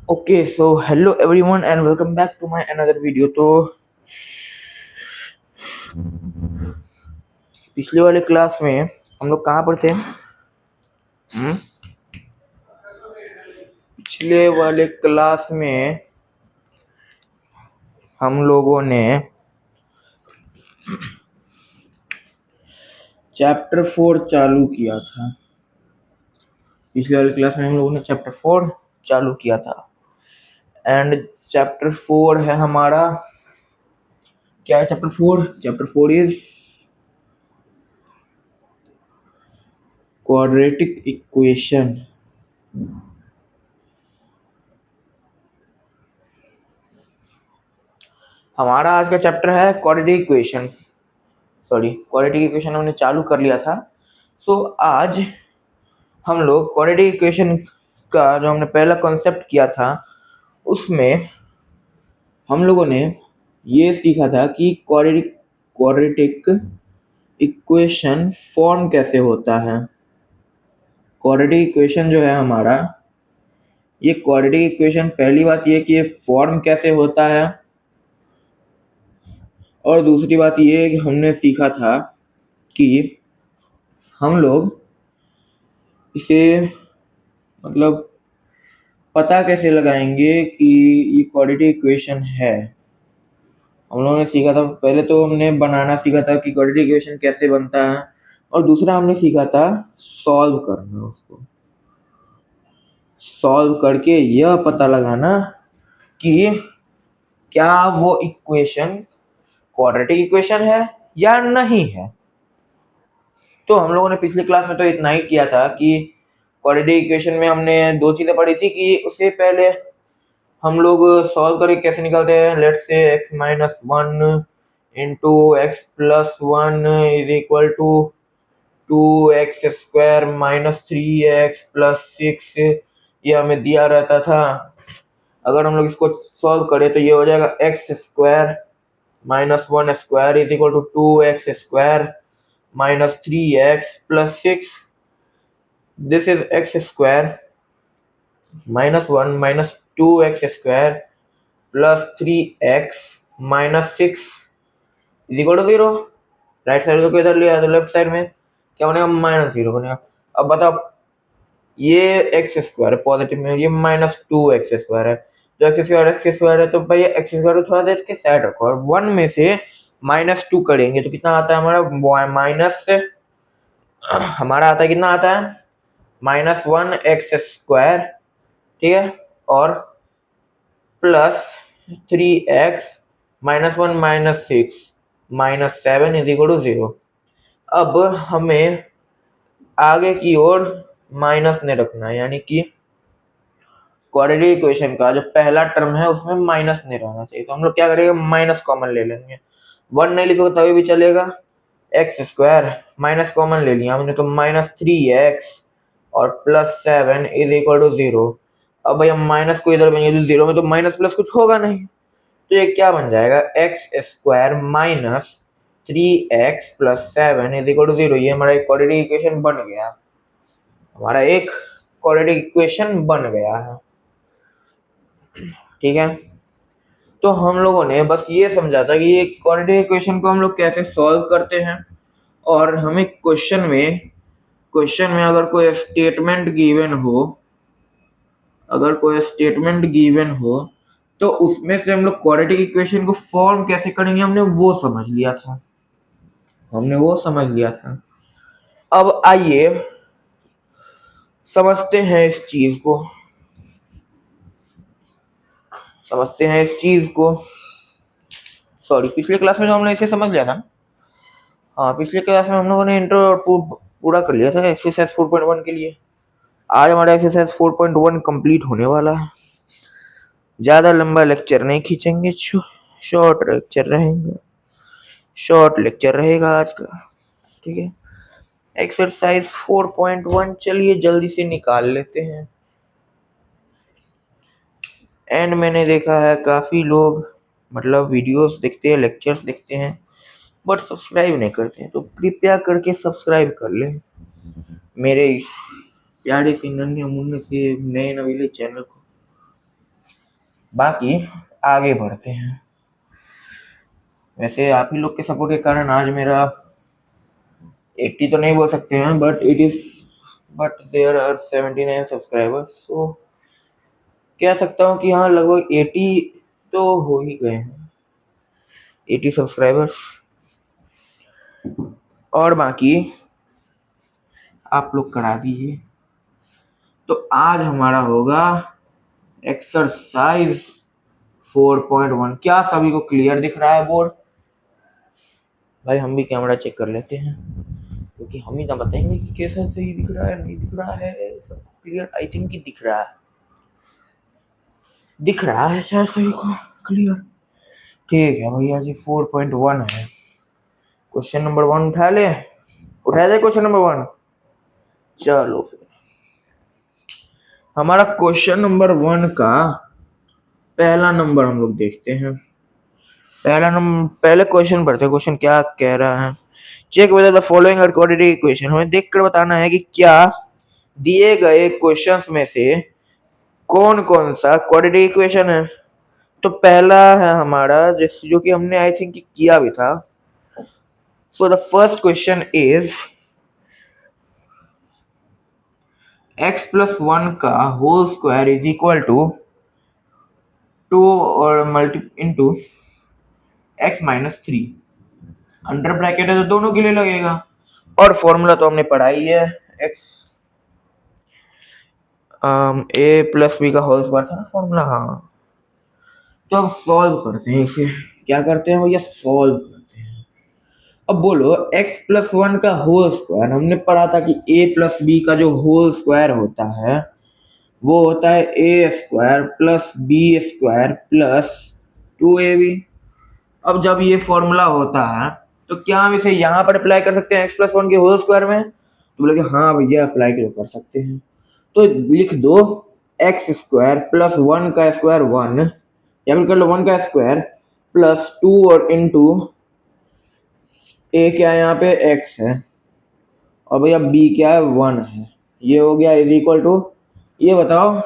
Okay so hello everyone and welcome back to my another video. तो पिछले वाले class में हम लोग कहाँ पर थे? पिछले वाले क्लास में हम लोगों ने चैप्टर 4 चालू किया था। पिछले वाले क्लास में हम लोगों ने चैप्टर 4 चालू किया था एंड चैप्टर 4 है हमारा, क्या है chapter 4? Chapter 4 is quadratic equation. हमारा आज का चैप्टर है क्वाड्रेटिक इक्वेशन। क्वाड्रेटिक इक्वेशन हमने चालू कर लिया था। सो आज हम लोग क्वाड्रेटिक इक्वेशन का जो हमने पहला कॉन्सेप्ट किया था उसमें हम लोगों ने ये सीखा था कि क्वाड्रेटिक इक्वेशन फॉर्म कैसे होता है। क्वाड्रेटिक इक्वेशन जो है हमारा, ये क्वाड्रेटिक इक्वेशन, पहली बात ये कि ये फॉर्म कैसे होता है, और दूसरी बात ये कि हमने सीखा था कि हम लोग इसे मतलब पता कैसे लगाएंगे कि ये क्वाड्रेटिक इक्वेशन है। हम लोगों ने सीखा था, पहले तो हमने बनाना सीखा था कि क्वाड्रेटिक इक्वेशन कैसे बनता है, और दूसरा हमने सीखा था सॉल्व करना, उसको सॉल्व करके यह पता लगाना कि क्या वो इक्वेशन क्वाड्रेटिक इक्वेशन है या नहीं है। तो हम लोगों ने पिछली क्लास में तो इतना ही किया था कि क्वाड्रेटिक इक्वेशन में हमने दो चीजें पढ़ी थी कि उससे पहले हम लोग सॉल्व करके कैसे निकालते हैं। Let's say x minus 1 into x plus 1 is equal to 2x square minus 3x plus 6, ये हमें दिया रहता था। अगर हम लोग इसको सॉल्व करें तो ये हो जाएगा x square minus 1 square is equal to 2x square minus 3x plus 6। This is x square minus 1 minus 2x square plus 3x minus 6 is equal to 0। Right side को इधर लिया तो लेफ्ट साइड में क्या बनेगा? माइनस 0 बनेगा। अब बताओ, ये एक्स स्क्वायर पॉजिटिव में, ये माइनस 2x स्क्वायर है, जो एक्स स्क्वायर है तो भाई एक्स स्क्वायर को थोड़ा देर के साइड रखो और 1 में से माइनस 2 करेंगे तो कितना आता है हमारा? माइनस, हमारा आता है कितना आता है? माइनस 1x स्क्वायर, ठीक है, और plus 3x minus 1 minus 6 minus 7 is equal to 0। अब हमें आगे की ओर माइनस नहीं रखना है, यानी कि क्वाड्रेटिक इक्वेशन का जो पहला टर्म है उसमें माइनस नहीं रहना चाहिए। तो हम लोग क्या करेंगे? माइनस कॉमन ले लेंगे। 1 नहीं लिखोगे तभी भी चलेगा। एक्स स्क्वायर माइनस कॉमन ले लिया हमने तो माइनस 3x और प्लस 7 इज इक्वल टू 0। अब भाई हम माइनस को इधर बनेंगे तो 0 में तो माइनस प्लस कुछ होगा नहीं, तो ये क्या बन जाएगा? X square minus 3x plus 7 is equal to 0। ये हमारा एक क्वाड्रेटिक इक्वेशन बन गया, हमारा एक क्वाड्रेटिक इक्वेशन बन गया है, ठीक है। तो हम लोगों ने बस ये समझा था कि ये क्वाड्रेटिक इक्वेशन को हम लोग कैसे सॉल्व करते हैं, और हमें क्वेश्चन में अगर कोई स्टेटमेंट गिवन हो, तो उसमें से हम लोग क्वाड्रेटिक इक्वेशन को फॉर्म कैसे करेंगे हमने वो समझ लिया था, अब आइए समझते हैं इस चीज को। सॉरी, पिछले क्लास में जो हमने इसे समझ लिया था, हाँ पिछले क्लास में हम लोगों ने इंट्रो पूरा कर लिया था एक्सरसाइज 4.1 के लिए। आज हमारा एक्सरसाइज 4.1 कंप्लीट होने वाला है। ज्यादा लंबा लेक्चर नहीं खींचेंगे, शॉर्ट लेक्चर रहेगा आज का, ठीक है। एक्सरसाइज 4.1 चलिए जल्दी से निकाल लेते हैं। एंड मैंने देखा है काफी लोग मतलब वीडियोस देखते हैं, लेक्चर्स देखते हैं, बट सब्सक्राइब नहीं करते हैं, तो कृपया करके सब्सक्राइब कर लें मेरे इस प्यारे से नन्हे मुन्ने से नए नवीले चैनल को। बाकी आगे बढ़ते हैं। वैसे आप ही लोग के सपोर्ट के कारण आज मेरा 80 तो नहीं बोल सकते हैं, बट देयर आर 79 सब्सक्राइबर्स, सो कह सकता हूँ कि हाँ लगभग 80 तो हो ही गए हैं, 80 सब्सक्राइबर्स। और बाकी आप लोग करा दीजिए। तो आज हमारा होगा एक्सरसाइज 4.1। क्या सभी को क्लियर दिख रहा है बोर्ड? भाई हम भी कैमरा चेक कर लेते हैं, क्योंकि हम ही ना बताएंगे कि कैसा सही दिख रहा है नहीं दिख रहा है। सबको क्लियर आई थिंक कि दिख रहा है शायद सभी को क्लियर। ठीक है भैया जी, 4.1 है। क्वेश्चन नंबर 1 उठा जाए क्वेश्चन नंबर 1। चलो फिर हमारा क्वेश्चन नंबर 1 का पहला नंबर हम लोग देखते हैं। पहले क्वेश्चन पढ़ते हैं। क्वेश्चन क्या कह रहा है? Check whether the following are quadratic equation. हमें देखकर बताना है कि क्या दिए गए क्वेश्चंस में से कौन कौन सा क्वाड्रेटिक इक्वेशन है। तो पहला है हमारा जो कि हमने आई थिंक किया भी था। So the first question is x plus 1 का whole square is equal to 2 और multi into x minus 3। Under bracket है तो दोनों के लिए लगेगा, और फॉर्मूला तो हमने पढ़ा ही है, x a प्लस बी का होल स्क्वायर था फॉर्मूला। हाँ, तो अब सॉल्व करते हैं इसे। क्या करते हैं भैया? सॉल्व करते हैं। अब बोलो x प्लस 1 का होल स्क्वायर, हमने पढ़ा था कि a प्लस बी का जो होल स्क्वायर होता है वो होता है a square plus B square plus 2ab। अब जब ये फॉर्मूला होता है तो क्या हम इसे यहाँ पर अप्लाई कर सकते हैं x प्लस 1 के होल स्क्वायर में? तो बोले हाँ भैया अप्लाई कर सकते हैं। तो लिख दो एक्स स्क्वायर प्लस 1 का स्क्वायर 1, या फिर कर लो 1 का स्क्वायर प्लस 2 और इंटू ए क्या है यहाँ पे x है, और भैया b क्या है 1 है। ये हो गया इज इक्वल टू, ये बताओ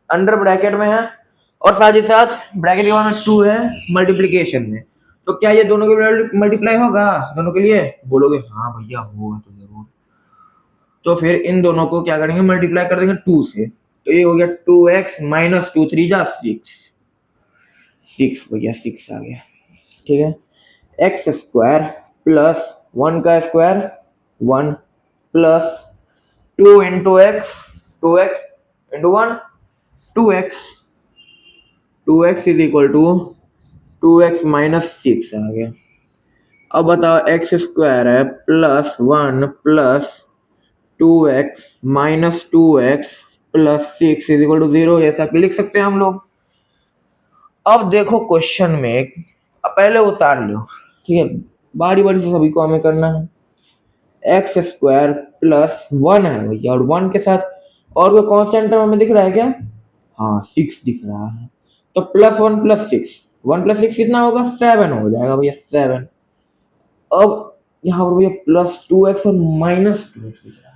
अंडर ब्रैकेट में है और साथ ही साथ ब्रैकेट के बाद में 2 है मल्टीप्लीकेशन में, तो क्या ये दोनों के मल्टीप्लाई होगा दोनों के लिए? बोलोगे हाँ भैया होगा तो जरूर। तो फिर इन दोनों को क्या करेंगे? मल्टीप्लाई कर देंगे 2 से। तो ये हो गया 2x माइनस 2 3 जा 6 भैया 6 आ गया। ठीक है, एक्स स्क्वायर प्लस 1 का square 1 plus 2 into x 2x into 1 2x is equal to 2x minus 6 आ गया। अब बताओ एक्स स्क्वायर है plus 1 plus 2x minus 2x plus 6 is equal to 0, ऐसा लिख सकते हैं हम लोग। अब देखो क्वेश्चन में पहले उतार लो, ठीक है, बारी बारी से सभी को हमें करना है। एक्स स्क्वायर प्लस 1 है भैया, और 1 के साथ और कोई कांस्टेंट टर्म हमें दिख रहा है क्या? हाँ 6 दिख रहा है। तो प्लस 1 प्लस 6, 1 प्लस 6 कितना होगा? 7 हो जाएगा भैया 7। अब यहाँ पर भैया प्लस 2x और माइनस 2x दिख रहा है,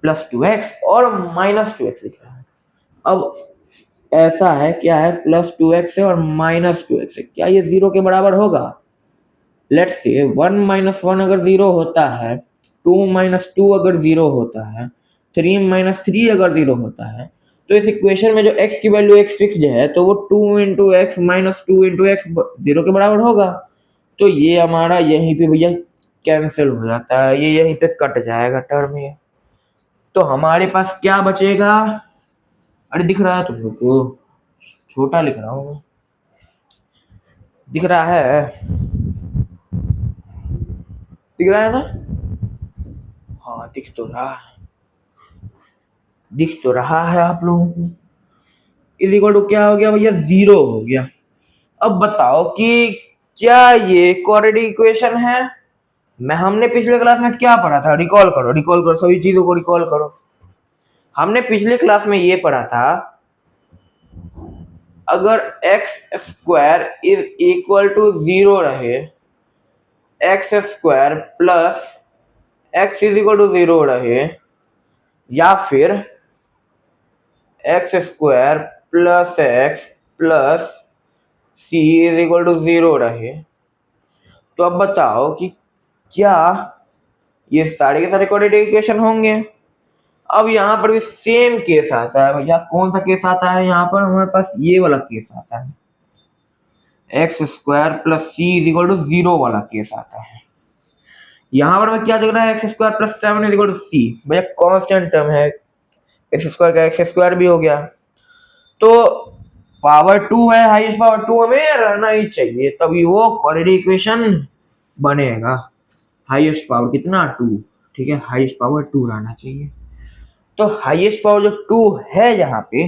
प्लस 2x और माइनस 2x दिख रहा है। अब ऐसा है, क्या है? प्लस 2x है और माइनस 2x है, क्या ये 0 के बराबर होगा? लेट्स से 1 माइनस 1 अगर 0 होता है, 2 माइनस 2 अगर 0 होता है, 3 माइनस 3 अगर 0 होता है, तो इस इक्वेशन में जो x की वैल्यू एक फिक्स्ड है तो वो 2 into x minus 2 into x 0 के बराबर होगा। तो ये हमारा यहीं पे भैया कैंसिल हो जाता है, ये यहीं पे कट जाएगा टर्म ये। तो हमारे पास क्या बचेगा? अरे दिख रहा है तुम लोग को? छोटा लिख रहा हूँ, दिख रहा है? दिख रहा है ना? हाँ दिख तो रहा है आप लोगों को। इज इक्वल टू क्या हो गया भैया? 0 हो गया। अब बताओ कि क्या ये क्वाड्रेटिक इक्वेशन है? हमने पिछले क्लास में क्या पढ़ा था? रिकॉल करो सभी चीजों को रिकॉल करो। हमने पिछले क्लास में ये पढ़ा था, अगर x square is equal to 0 रहे, x square plus x is equal to 0 रहे, या फिर x square plus x plus C is equal to 0 रहे, तो अब बताओ कि क्या ये सारे के सारे क्वाड्रेटिक इक्वेशन होंगे। अब यहाँ पर भी सेम केस आता है भैया। कौन सा केस आता है यहाँ पर? हमारे पास ये वाला केस आता है, x square plus C is equal to 0 वाला केस आता है। यहाँ पर मैं क्या देख रहा है, x square plus 7 is equal to C. भैया कांस्टेंट टर्म है, एक्स स्क्वायर का एक्स स्क्वायर भी हो गया, तो पावर 2 है, हाईएस्ट पावर 2 हमें रहना ही चाहिए, तभी वो क्वाड्रेटिक इक्वेशन बनेगा। हाईएस्ट पावर कितना? 2। ठीक है, हाईएस्ट पावर 2 रहना चाहिए। तो हाईएस्ट पावर जो 2 है यहाँ पे,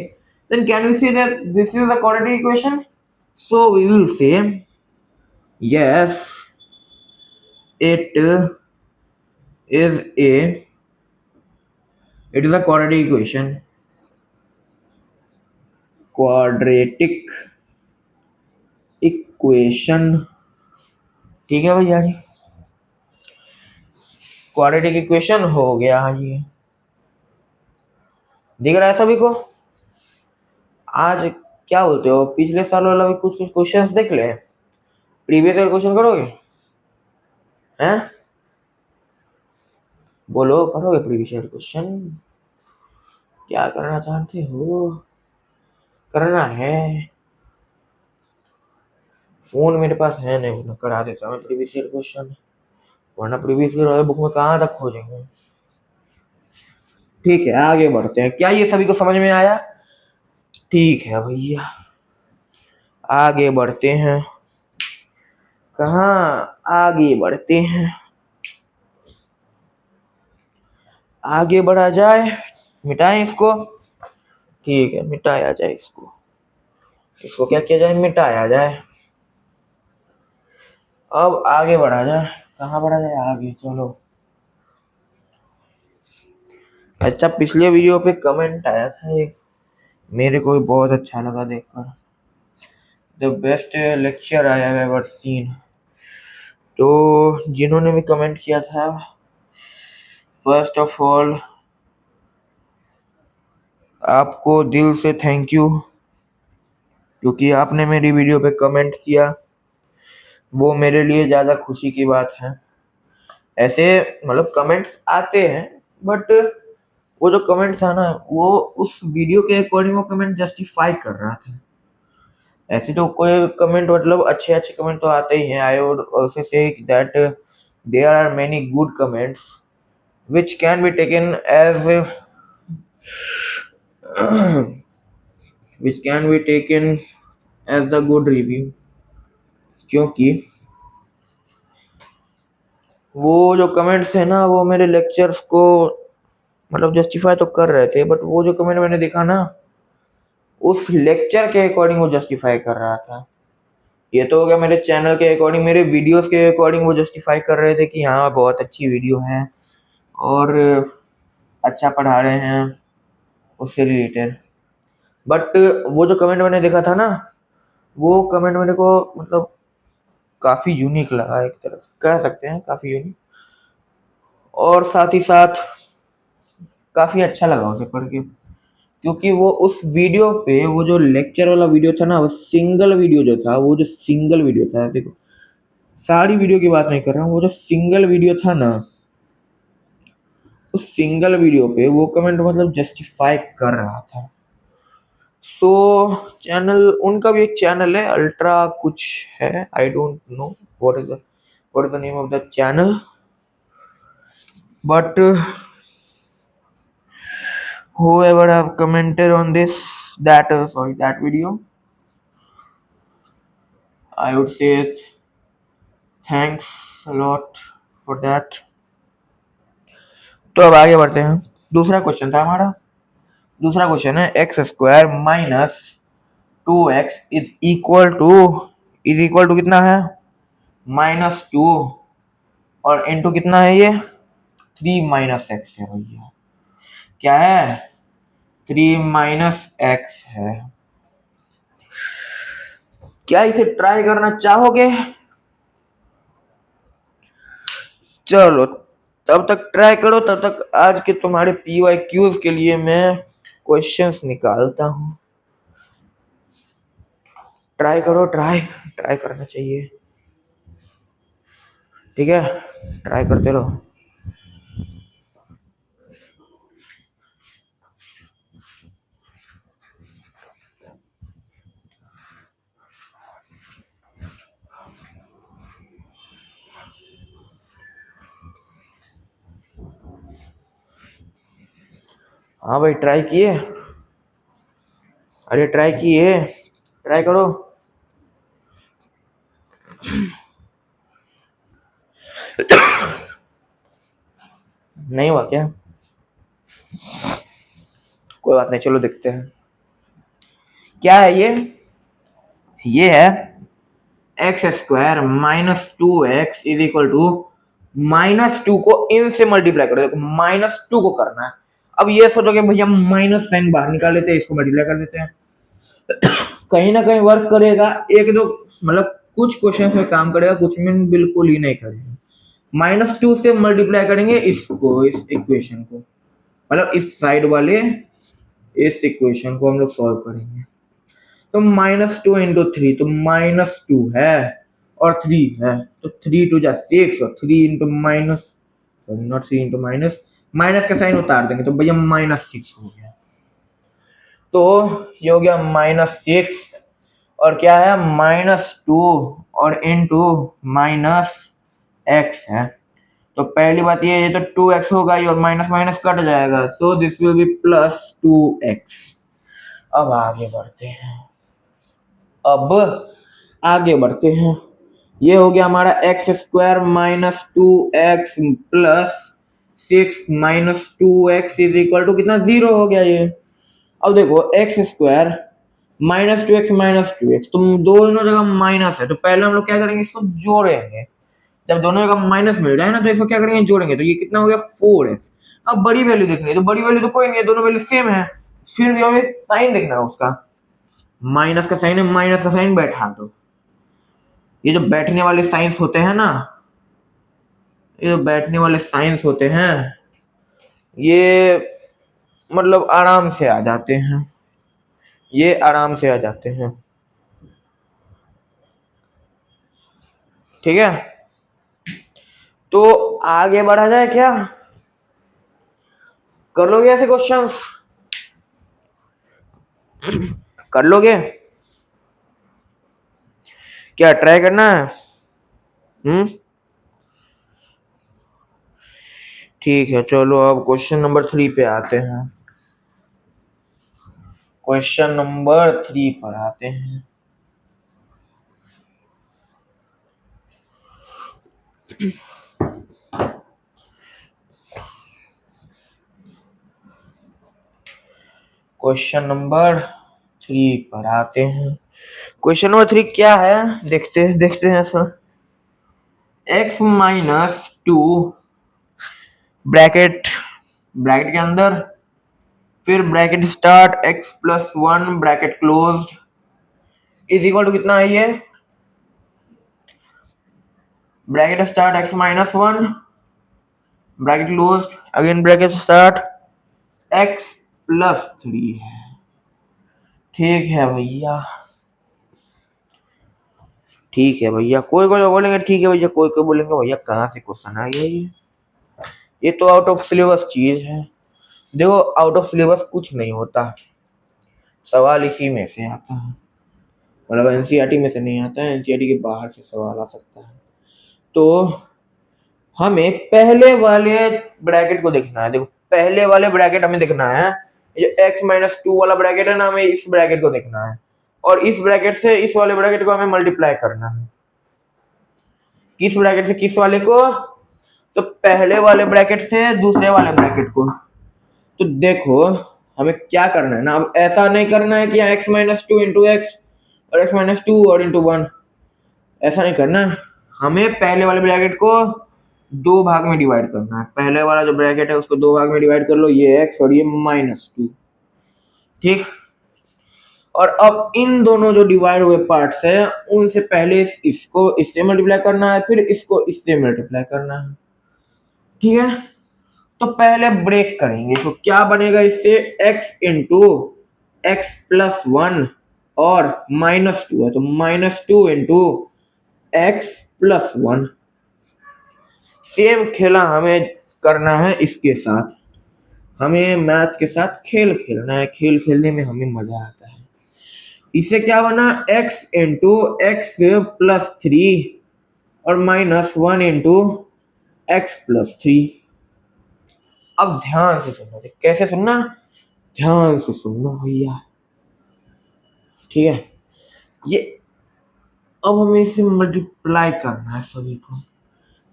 then can we say that this is the quadratic equation? So we will say yes, it is a quadratic equation. Quadratic equation, ठीक है भैया जी, क्वाड्रेटिक इक्वेशन हो गया। हाँ जी, दिख रहा है सभी को? आज क्या बोलते हो, पिछले साल वाला भी कुछ कुछ क्वेश्चंस देख ले, प्रीवियस ईयर क्वेश्चन करोगे? हैं, बोलो, करोगे प्रीवियस ईयर क्वेश्चन? क्या करना चाहते हो? करना है? फोन मेरे पास है नहीं, मैं करा देता हूँ प्रीवियस ईयर क्वेश्चन, वरना प्रीवियस ईयर वाले बुक में कहाँ तक खोजेंगे। ठीक है, आगे बढ़ते हैं। क्या ये सभी को समझ में आया? ठीक है भैया, आगे बढ़ते हैं। कहाँ आगे बढ़ते हैं? आगे बढ़ा जाए, मिटाएं इसको। ठीक है, मिटाया जाए इसको। इसको क्या किया जाए? मिटाया जाए। अब आगे बढ़ा जाए। कहाँ बढ़ा जाए? आगे चलो। अच्छा, पिछले वीडियो पे कमेंट आया था एक, मेरे को बहुत अच्छा लगा देखकर, the best lecture I have ever seen. तो जिन्होंने भी कमेंट किया था, फर्स्ट ऑफ ऑल आपको दिल से थैंक यू, क्योंकि आपने मेरी वीडियो पे कमेंट किया, वो मेरे लिए ज़्यादा खुशी की बात है। ऐसे मतलब कमेंट्स आते हैं, बट वो जो कमेंट था ना, वो उस वीडियो के अकॉर्डिंग वो कमेंट जस्टिफाई कर रहा था। ऐसे तो कोई कमेंट मतलब अच्छे अच्छे कमेंट तो आते ही हैं। I would also say that there are many good comments which can be taken as which can be taken as the good review, क्योंकि वो जो कमेंट्स है ना, वो मेरे लेक्चर्स को मतलब जस्टिफाई तो कर रहे थे, बट वो जो कमेंट मैंने देखा ना, उस लेक्चर के अकॉर्डिंग वो जस्टिफाई कर रहा था। ये तो हो गया मेरे चैनल के अकॉर्डिंग, मेरे वीडियोस के अकॉर्डिंग वो जस्टिफाई कर रहे थे कि हाँ बहुत अच्छी वीडियो है और अच्छा पढ़ा रहे हैं उससे रिलेटेड। बट वो जो कमेंट मैंने देखा था ना, वो कमेंट मेरे को मतलब काफ़ी यूनिक लगा, एक तरह से कह सकते हैं काफ़ी यूनिक, और साथ ही साथ काफ़ी अच्छा लगा उसे पढ़ के, क्योंकि वो उस वीडियो पे, वो जो लेक्चर वाला वीडियो था ना, वो सिंगल वीडियो जो था, वो जो सिंगल वीडियो था, देखो सारी वीडियो की बात नहीं कर रहा हूँ, वो जो सिंगल वीडियो था ना, उस सिंगल वीडियो पे वो कमेंट मतलब जस्टिफाई कर रहा था। सो चैनल उनका भी एक चैनल है, अल्ट्रा कुछ है, I don't know what is the name of the channel, but whoever have commented on this that that video, I would say thanks a lot for that। तो अब आगे बढ़ते हैं। दूसरा क्वेश्चन था हमारा, दूसरा क्वेश्चन है x square minus 2x is equal to कितना है? -2, और इनटू कितना है ये? 3 माइनस एक्स है भैया। क्या है? 3 माइनस एक्स है। क्या इसे ट्राई करना चाहोगे? चलो तब तक ट्राई करो, तब तक आज के तुम्हारे PYQs के लिए मैं क्वेश्चंस निकालता हूं। ट्राई करो, ट्राई ट्राई करना चाहिए, ठीक है, ट्राई करते रहो। हाँ भाई, ट्राई किए? अरे ट्राई किए, ट्राई करो। नहीं हुआ क्या? कोई बात नहीं, चलो देखते हैं क्या है ये है x square minus two x is equal to -2 को इन से मल्टीप्लाई करो। देखो -2 को करना है। अब ये सोचोगे भैया माइनस साइन बाहर निकाल लेते हैं, इसको मल्टीप्लाई कर देते हैं। कहीं ना कहीं वर्क करेगा, एक दो मतलब कुछ क्वेश्चन में काम करेगा, कुछ में बिल्कुल ही नहीं करेगा। -2 से मल्टीप्लाई करेंगे इसको, इस इक्वेशन को, मतलब इस साइड वाले इस इक्वेशन को हम लोग सॉल्व करेंगे। तो -2 इंटू 3, तो -2 है और 3 है, तो 3 टू जा 6 और 3 into minus, sorry not 3 into minus, minus का साइन उतार देंगे तो भैया -6 हो गया। तो ये हो गया -6 और क्या है -2 और इंटू -x है। तो पहली बात ये तो 2x होगा और माइनस माइनस कट जाएगा, so this will be +2x। अब आगे बढ़ते हैं, अब आगे बढ़ते हैं। ये हो गया हमारा x square -2x plus 6 -2x is equal to कितना, 0 हो गया ये। अब देखो एक्स स्क्वायर -2x तुम दोनों जगह माइनस है, तो पहले हम लोग क्या करेंगे, इसको जोड़ेंगे। जब दोनों जगह माइनस मिल जाए ना तो इसको क्या करेंगे, जोड़ेंगे। तो ये कितना हो गया 4x। अब बड़ी वैल्यू देखनी है, तो बड़ी वैल्यू तो कोई नहीं है, दोनों वैल्यू सेम है, फिर भी हमें साइन देखना है उसका। माइनस का साइन है, माइनस का साइन बैठा दो। ये जो बैठने वाले साइंस होते हैं ना, ये जो बैठने वाले साइंस होते हैं, ये मतलब आराम से आ जाते हैं, ये आराम से आ जाते हैं, ठीक है। तो आगे बढ़ा जाए क्या, कर लोगे ऐसे क्वेश्चंस, कर लोगे क्या, ट्राई करना है? ठीक है, चलो अब क्वेश्चन नंबर 3 पे आते हैं। क्वेश्चन नंबर 3 पर आते हैं। क्वेश्चन नंबर 3 पर आते हैं। क्वेश्चन नंबर 3 क्या है, देखते हैं सर। x -2 ब्रैकेट के अंदर, फिर bracket start x+1 bracket closed is equal to कितना है ये, bracket start x-1 bracket closed again bracket start x+3 है। ठीक है भैया, ठीक है भैया। कोई बोलेंगे ठीक है भैया, कोई बोलेंगे भैया कहाँ से क्वेश्चन आ गया ये तो आउट ऑफ सिलेबस चीज है। देखो आउट ऑफ सिलेबस कुछ नहीं होता, सवाल इसी में से आता है, मतलब एनसीईआरटी में से नहीं आता है, एनसीईआरटी के बाहर से सवाल आ सकता है। तो हमें पहले वाले ब्रैकेट को देखना है। देखो पहले वाले ब्रैकेट हमें देखना है, ये x-2 वाला ब्रैकेट है ना, हमें इस ब्रैकेट को देखना है और इस ब्रैकेट से इस वाले ब्रैकेट को हमें मल्टीप्लाई करना है। किस ब्रैकेट से किस वाले को, तो पहले वाले ब्रैकेट से दूसरे वाले ब्रैकेट को। तो देखो हमें क्या करना है ना, अब ऐसा नहीं करना है कि x-2 इंटू एक्स और x-2 और इंटू 1, ऐसा नहीं करना है। हमें पहले वाले ब्रैकेट को दो भाग में डिवाइड करना है। पहले वाला जो ब्रैकेट है उसको दो भाग में डिवाइड कर लो, ये x और ये -2, ठीक। और अब इन दोनों जो डिवाइड हुए पार्ट्स है उनसे पहले इसको इससे मल्टीप्लाई करना है, फिर इसको इससे मल्टीप्लाई करना है, ठीक है। तो पहले ब्रेक करेंगे, तो क्या बनेगा इससे, x इंटू x+1 और -2 है तो -2 इंटू एक्स प्लस 1। सेम खेला हमें करना है इसके साथ, हमें मैथ के साथ खेल खेलना है, खेल खेलने में हमें मजा आता है। इसे क्या बना, x इंटू एक्स प्लस 3 और -1 इंटू एक्स प्लस 3। अब ध्यान से सुनना, कैसे सुनना, ध्यान से सुनना भैया, ठीक है। ये अब हमें इसे मल्टीप्लाई करना है सभी को,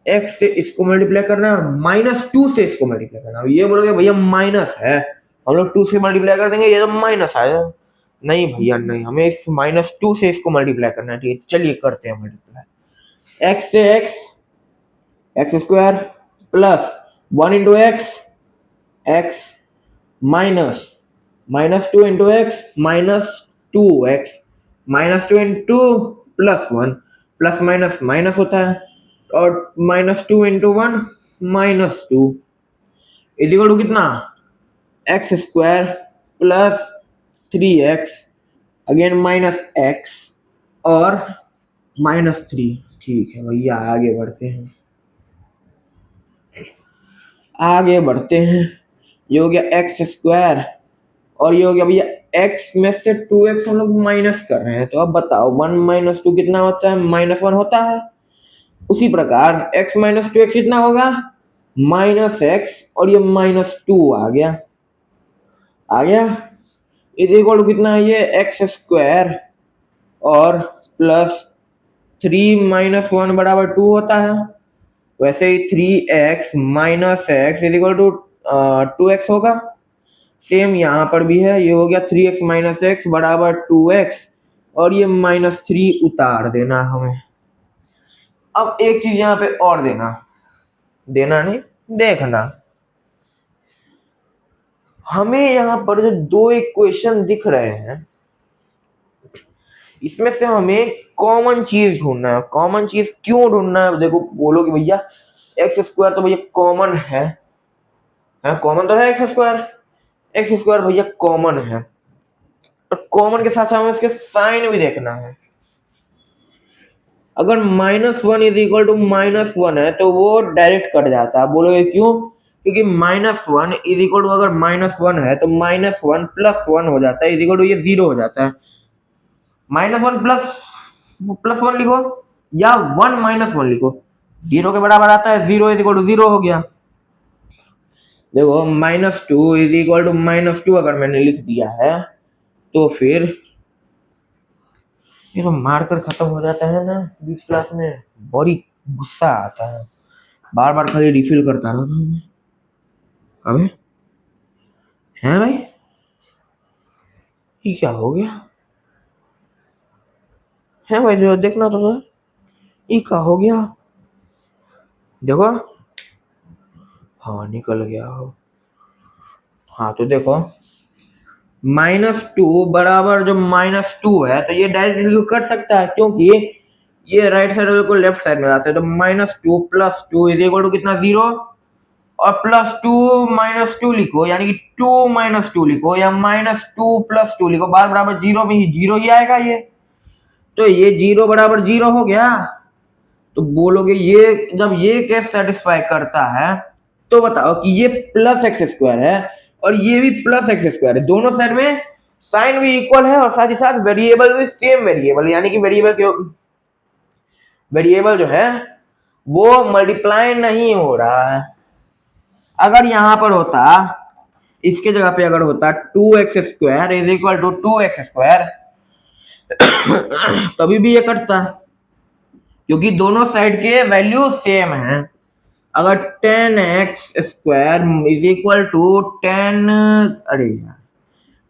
x से इसको मल्टीप्लाई करना है, -2 से इसको मल्टीप्लाई करना है। ये बोलोगे भैया माइनस है, हम लोग 2 से मल्टीप्लाई कर देंगे, ये तो माइनस आएगा। नहीं भैया नहीं, हमें इस -2 से इसको मल्टीप्लाई करना है, ठीक है। चलिए करते हैं मल्टीप्लाई। x से x square plus 1 into x minus -2 into x -2x -2 into +1, plus minus minus होता है, और -2 इंटू 1 -2 इज इक्वल टू कितना, x square plus 3x again -x और -3। ठीक है भैया, आगे बढ़ते हैं, आगे बढ़ते हैं। ये हो गया एक्स स्क्वायर और ये हो गया भैया x में से 2x हम लोग माइनस कर रहे हैं, तो अब बताओ 1 - 2 कितना होता है, -1 होता है। उसी प्रकार x - 2x कितना होगा, -x और ये -2 आ गया, आ गया इज इक्वल टू कितना है, ये एक्स स्क्वायर और प्लस 3 - 1 बराबर 2 होता है। वैसे ही 3x - x is equal to 2x होगा। सेम यहाँ पर भी है, ये हो गया 3x - x बराबर 2x और ये -3 उतार देना हमें। अब एक चीज यहाँ पे और देना, देना नहीं देखना, हमें यहाँ पर जो दो इक्वेशन दिख रहे हैं इसमें से हमें कॉमन चीज ढूंढना है। कॉमन चीज क्यों ढूंढना है, देखो बोलोगे भैया एक्स स्क्वायर तो भैया कॉमन है, कॉमन तो है एक्स स्क्वायर भैया कॉमन है, और कॉमन के साथ साथ हमें इसके साइन भी देखना है। अगर -1 इज इक्वल टू -1 है तो वो डायरेक्ट कट जाता है। बोलोगे क्यों, क्योंकि -1 इज इक्वल टू, अगर -1 है तो -1 + 1 हो जाता है, इज इक्वल टू ये 0 हो जाता है। -1 प्लस 1 लिखो या 1 - 1 लिखो, 0 के बराबर आता है, 0 इज इक्वल टू 0 हो गया। देखो -2 इज इक्वल टू -2 अगर मैंने लिख दिया है तो फिर ये तो मारकर खत्म हो जाता है ना, बीच क्लास में बड़ी गुस्सा आता है, बार बार खाली रिफिल करता रहता हूँ। अबे हैं भाई, ये क्या हो गया है भाई, जो देखना तो था, ये क्या हो गया, देखो हाँ निकल गया हो। हाँ तो देखो -2 बराबर जो -2 है तो ये डायरेक्ट कर सकता है, क्योंकि ये राइट साइड को लेफ्ट साइड में आते हैं, तो -2 + 2 इज इक्वल टू कितना, 0, और +2 - 2 लिखो, यानी कि 2 - 2 लिखो या -2 + 2 लिखो, बार बराबर 0 में ही 0 ही आएगा ये, तो ये 0 बराबर 0 हो गया। तो बोलोगे ये जब ये केस सेटिस्फाई करता है तो बताओ कि ये +x² है और ये भी +x² है, दोनों साइड में साइन भी इक्वल है और साथ ही साथ वेरिएबल भी सेम वेरिएबल, यानी कि वेरिएबल जो है वो मल्टीप्लाई नहीं हो रहा है। अगर यहां पर होता, इसके जगह पे अगर होता 2x² is equal to 2x², तभी भी ये कटता, क्योंकि दोनों साइड के वैल्यू सेम है। अगर 10x² इज इक्वल टू 10, अरे यार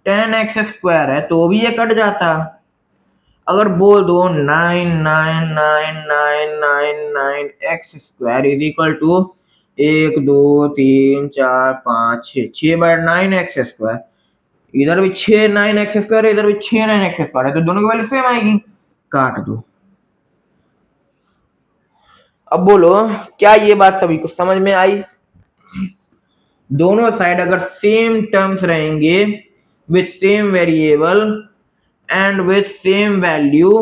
10x² है तो भी ये कट जाता। अगर बोल दो 99999x² is equal to 1 2 3 4 5 6 6/9x², इधर भी 6 9x² इधर भी 6 9x² है, तो दोनों की वैल्यू सेम आएगी, काट दो। अब बोलो क्या ये बात सभी को समझ में आई, दोनों साइड अगर सेम टर्म्स रहेंगे with same variable and with same value,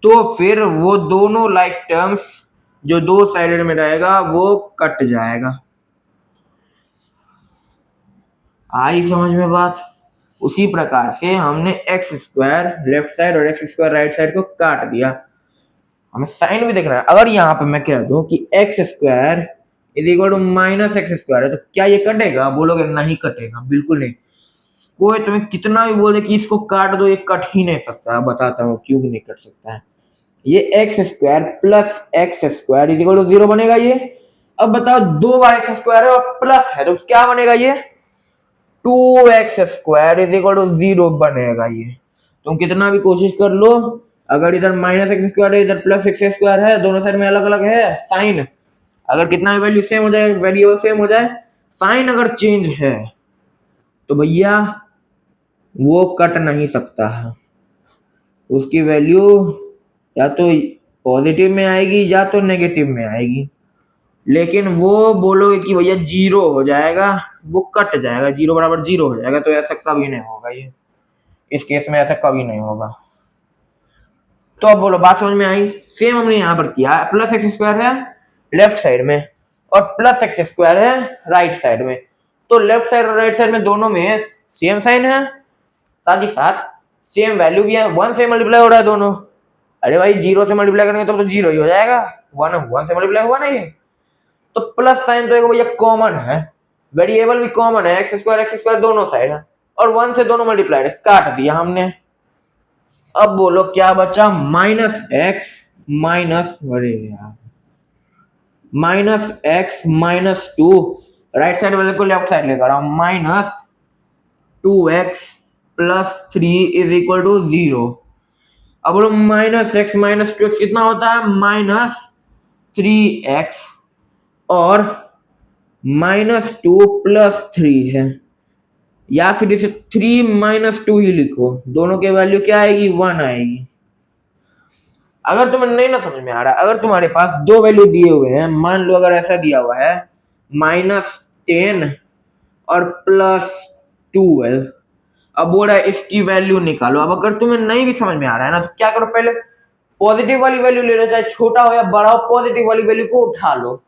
तो फिर वो दोनों लाइक टर्म्स जो दो साइडेड में रहेगा वो कट जाएगा। आई समझ में बात? उसी प्रकार से हमने एक्स स्क्वायर लेफ्ट साइड और एक्स स्क्वायर राइट साइड को काट दिया। हमें साइन भी देखना है। अगर यहाँ पे मैं कह दूं कि x square is equal to minus x square है, तो क्या ये कटेगा? बोलोगे नहीं कटेगा, बिल्कुल नहीं। कोई तुम्हें कितना भी बोले कि इसको काट दो, ये कट ही नहीं सकता। बताता हूँ क्यों नहीं कट सकता है। ये x square plus x square is equal to 0 बनेगा ये। अब बताओ, दो बार एक्स स्क्वायर है और प्लस है, तो क्या बनेगा ये? 2x square is equal to 0 बनेगा ये। तुम कितना भी कोशिश कर लो, अगर इधर माइनस एक्स स्क्वायर है, इधर प्लस एक्स स्क्वायर है, दोनों साइड में अलग अलग है साइन, अगर कितना भी वैल्यू सेम हो जाए, वेरिएबल सेम हो जाए, साइन अगर चेंज है तो भैया वो कट नहीं सकता है। उसकी वैल्यू या तो पॉजिटिव में आएगी या तो नेगेटिव में आएगी। लेकिन वो बोलोगे कि भैया 0 हो जाएगा, वो कट जाएगा, 0 बराबर 0 हो जाएगा, तो ऐसा कभी नहीं होगा। ये इस केस में ऐसा कभी नहीं होगा। तो अब बोलो, बात समझ में आई? सेम हमने यहाँ पर किया, प्लस एक्स स्क्वायर है लेफ्ट साइड में और प्लस एक्स स्क्वायर है राइट साइड में। तो लेफ्ट साइड और राइट साइड में दोनों में सेम साइन है, साथ ही साथ सेम वैल्यू भी है। 1 से मल्टीप्लाई हो रहा है दोनों। अरे भाई 0 से मल्टीप्लाई करेंगे तब तो 0 ही हो जाएगा। 1 से मल्टीप्लाई हुआ ना ये, तो प्लस साइन तो भैया कॉमन है, वेरिएबल भी कॉमन है, एक्स स्क्वायर दोनों साइड है, और 1 से दोनों मल्टीप्लाइड काट दिया हमने। अब बोलो क्या बचा? माइनस एक्स माइनस, अरे यार, minus x minus 2, right side वाले को लेफ्ट साइड लेकर आओ, minus 2x plus 3 is equal to 0। अब बोलो माइनस एक्स माइनस 2x कितना होता है? माइनस 3x, और माइनस 2 प्लस 3 है, या फिर इसे 3 माइनस 2 ही लिखो, दोनों के वैल्यू क्या आएगी? 1 आएगी। अगर तुम्हें नहीं ना समझ में आ रहा, अगर तुम्हारे पास दो वैल्यू दिए हुए हैं, मान लो अगर ऐसा दिया हुआ है -10 और +12, अब बोल रहा है इसकी वैल्यू निकालो। अब अगर तुम्हें नहीं भी समझ में आ रहा है ना, तो क्या करो, पहले पॉजिटिव वाली वैल्यू ले लो, चाहे छोटा हो या बड़ा हो, पॉजिटिव वाली वैल्यू को उठा लो।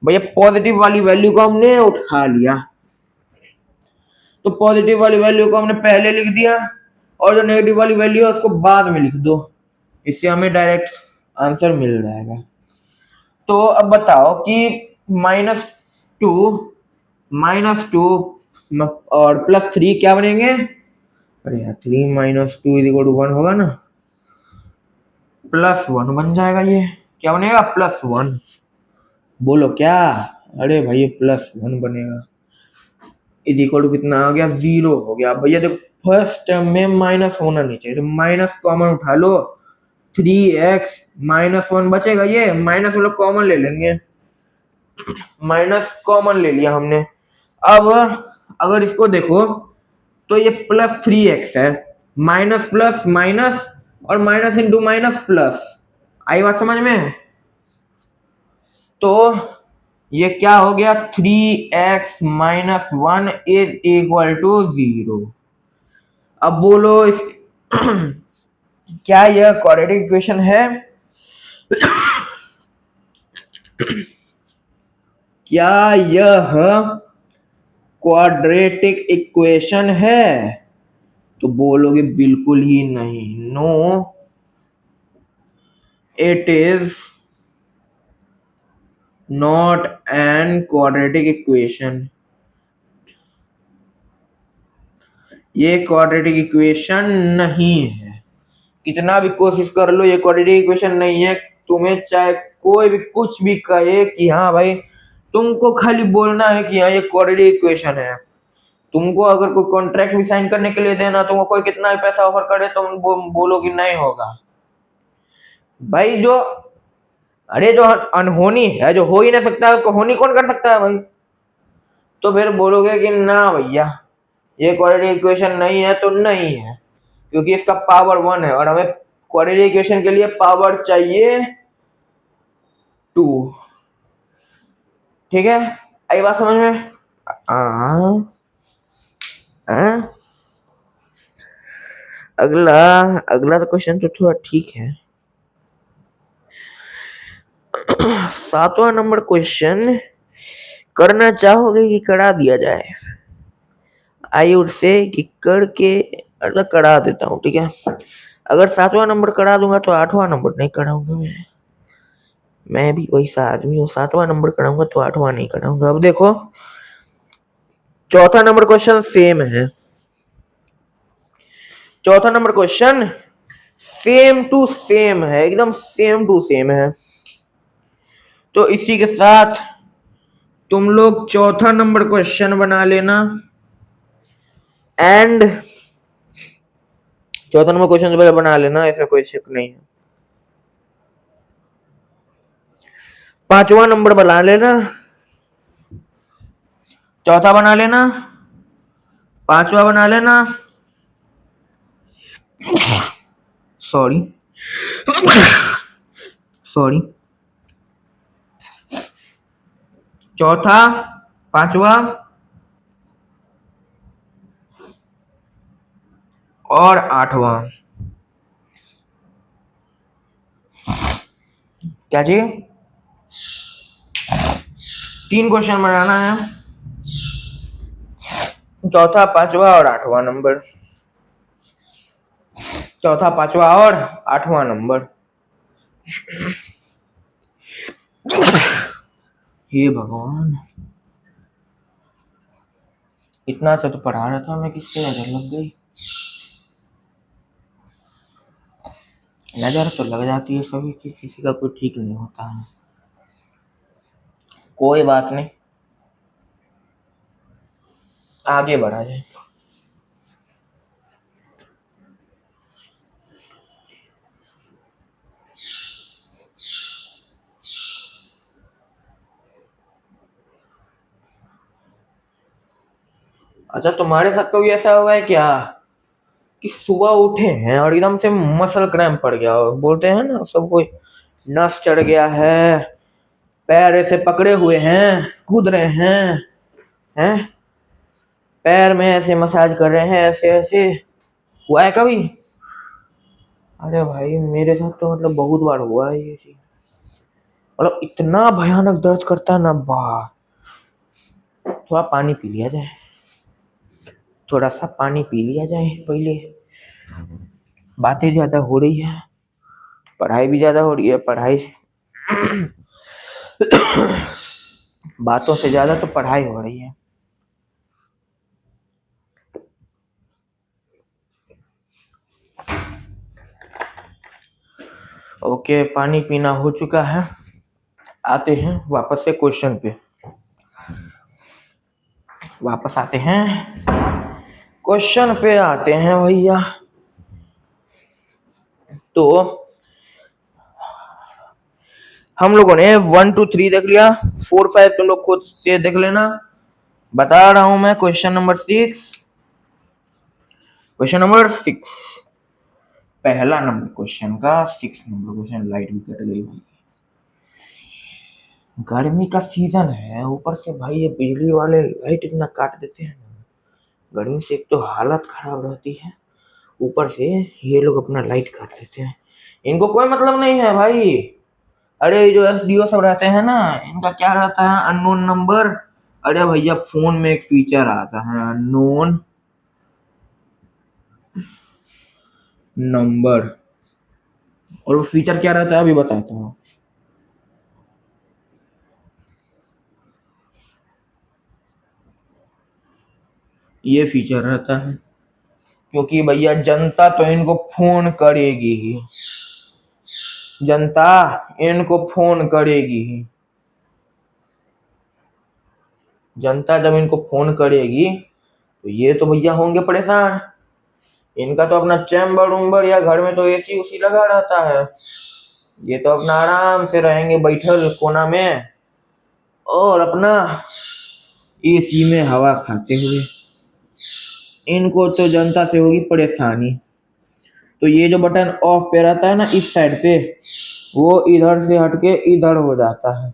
भैया पॉजिटिव वाली वैल्यू को हमने उठा लिया, तो पॉजिटिव वाली वैल्यू को हमने पहले लिख दिया, और जो नेगेटिव वाली वैल्यू है उसको बाद में लिख दो। इससे हमें डायरेक्ट आंसर मिल जाएगा। तो अब बताओ कि -2 और +3 क्या बनेंगे? अरे यार 3 - 2 = 1 होगा ना, +1 बन जाएगा। ये क्या बनेगा? +1। बोलो क्या? अरे भाई +1 बनेगा, इज इक्वल टू कितना आ गया? 0 हो गया। भैया देखो, फर्स्ट टर्म में माइनस होना नहीं चाहिए, तो माइनस कॉमन उठा लो, 3x -1 बचेगा। ये माइनस हम लोग कॉमन ले लेंगे, माइनस कॉमन ले लिया हमने। अब अगर इसको देखो तो ये +3x है, माइनस प्लस माइनस और माइनस इंटू माइनस प्लस। आई बात समझ में? तो ये क्या हो गया? 3x - 1 is equal to 0। अब बोलो क्या यह क्वाड्रेटिक इक्वेशन है? क्या यह क्वाड्रेटिक इक्वेशन है? तो बोलोगे बिल्कुल ही नहीं, no it is not an quadratic equation. ये क्वाड्रेटिक इक्वेशन नहीं है, कितना भी कोशिश कर लो ये क्वाड्रेटिक इक्वेशन नहीं है। तुम्हें चाहे कोई भी कुछ भी कहे कि हाँ भाई, तुमको खाली बोलना है कि हाँ ये क्वाड्रेटिक इक्वेशन है। तुमको अगर कोई कॉन्ट्रैक्ट भी साइन करने के लिए देना, तुमको कोई कितना भी पैसा ऑफर करे, तुम बोलो कि नहीं होगा। भाई जो, अरे जो अनहोनी है, जो हो ही नहीं सकता है, उसको होनी कौन कर सकता है भाई? तो फिर बोलोगे कि ना भैया ये क्वाड्रेटिक इक्वेशन नहीं है, तो नहीं है, क्योंकि इसका पावर 1 है और हमें क्वाड्रेटिक इक्वेशन के लिए पावर चाहिए 2। ठीक है, आई बात समझ में? हाँ, अगला अगला तो क्वेश्चन तो थोड़ा ठीक है। 7वां नंबर क्वेश्चन, करना चाहोगे कि करा दिया जाए? आई वुड से कि कर के मतलब करा देता हूँ, ठीक है। अगर 7वां नंबर करा दूंगा तो 8वां नंबर नहीं कराऊंगा मैं भी वैसा आदमी हूँ। 7वां नंबर कराऊंगा तो 8वां नहीं कराऊंगा। अब देखो, चौथा नंबर क्वेश्चन सेम है। चौथा number question same to same है, एकदम सेम टू सेम है। तो इसी के साथ तुम लोग चौथा नंबर क्वेश्चन बना लेना एंड चौथा नंबर क्वेश्चन बना लेना, इसमें कोई शक नहीं है। 5वां नंबर बना लेना, चौथा बना लेना, 5वां बना लेना, सॉरी चौथा, 5वां और 8वां। क्या चाहिए? 3 क्वेश्चन बनाना है, चौथा, 5वां और 8वां नंबर। चौथा, 5वां और 8वां नंबर। हे भगवान, इतना अच्छा तो पढ़ा रहा था मैं, किसकी नजर लग गई? नजर तो लग जाती है सभी की, किसी का कोई ठीक नहीं होता है। कोई बात नहीं, आगे बढ़ा जाए। अच्छा, तुम्हारे साथ कभी ऐसा हुआ है क्या कि सुबह उठे हैं और एकदम से मसल क्रैम्प पड़ गया हो? बोलते हैं ना सब कोई, नस चढ़ गया है, पैर ऐसे पकड़े हुए हैं, कूद रहे हैं पैर में ऐसे मसाज कर रहे हैं, ऐसे ऐसे हुआ है कभी? अरे भाई, मेरे साथ तो मतलब बहुत बार हुआ है ये चीज। मतलब इतना भयानक दर्द करता है ना, वाह। थोड़ा पानी पी लिया जाए, थोड़ा सा पानी पी लिया जाए पहले। बातें ज्यादा हो रही है, पढ़ाई भी ज्यादा हो रही है। पढ़ाई बातों से ज्यादा तो पढ़ाई हो रही है। ओके, पानी पीना हो चुका है। आते हैं वापस से क्वेश्चन पे, वापस आते हैं क्वेश्चन पे आते हैं भैया। तो हम लोगों ने 1 2 3 देख लिया, 4 5 तुम लोग खुद से देख लेना। बता रहा हूं मैं क्वेश्चन नंबर 6। क्वेश्चन नंबर 6, पहला नंबर क्वेश्चन का 6 नंबर क्वेश्चन। लाइट भी कट गई भाई, गर्मी का सीजन है, ऊपर से भाई ये बिजली वाले लाइट इतना काट देते हैं। गर्मी से एक तो हालत खराब रहती है, ऊपर से ये लोग अपना लाइट काट देते हैं। इनको कोई मतलब नहीं है भाई। अरे जो एसडीओ सब रहते हैं ना, इनका क्या रहता है, अननोन नंबर। अरे भैया, फोन में एक फीचर आता है अननोन नंबर, और वो फीचर क्या रहता है अभी बताता हूँ। ये फीचर रहता है, क्योंकि भैया जनता तो इनको फोन करेगी ही, जनता इनको फोन करेगी ही। जनता जब इनको फोन करेगी तो ये तो भैया होंगे परेशान। इनका तो अपना चैम्बर उम्बर या घर में तो एसी उसी लगा रहता है, ये तो अपना आराम से रहेंगे बैठल कोना में और अपना एसी में हवा खाते हुए। इनको तो जनता से होगी परेशानी। तो ये जो बटन ऑफ पे रहता है ना इस साइड पे, वो इधर से हटके इधर हो जाता है,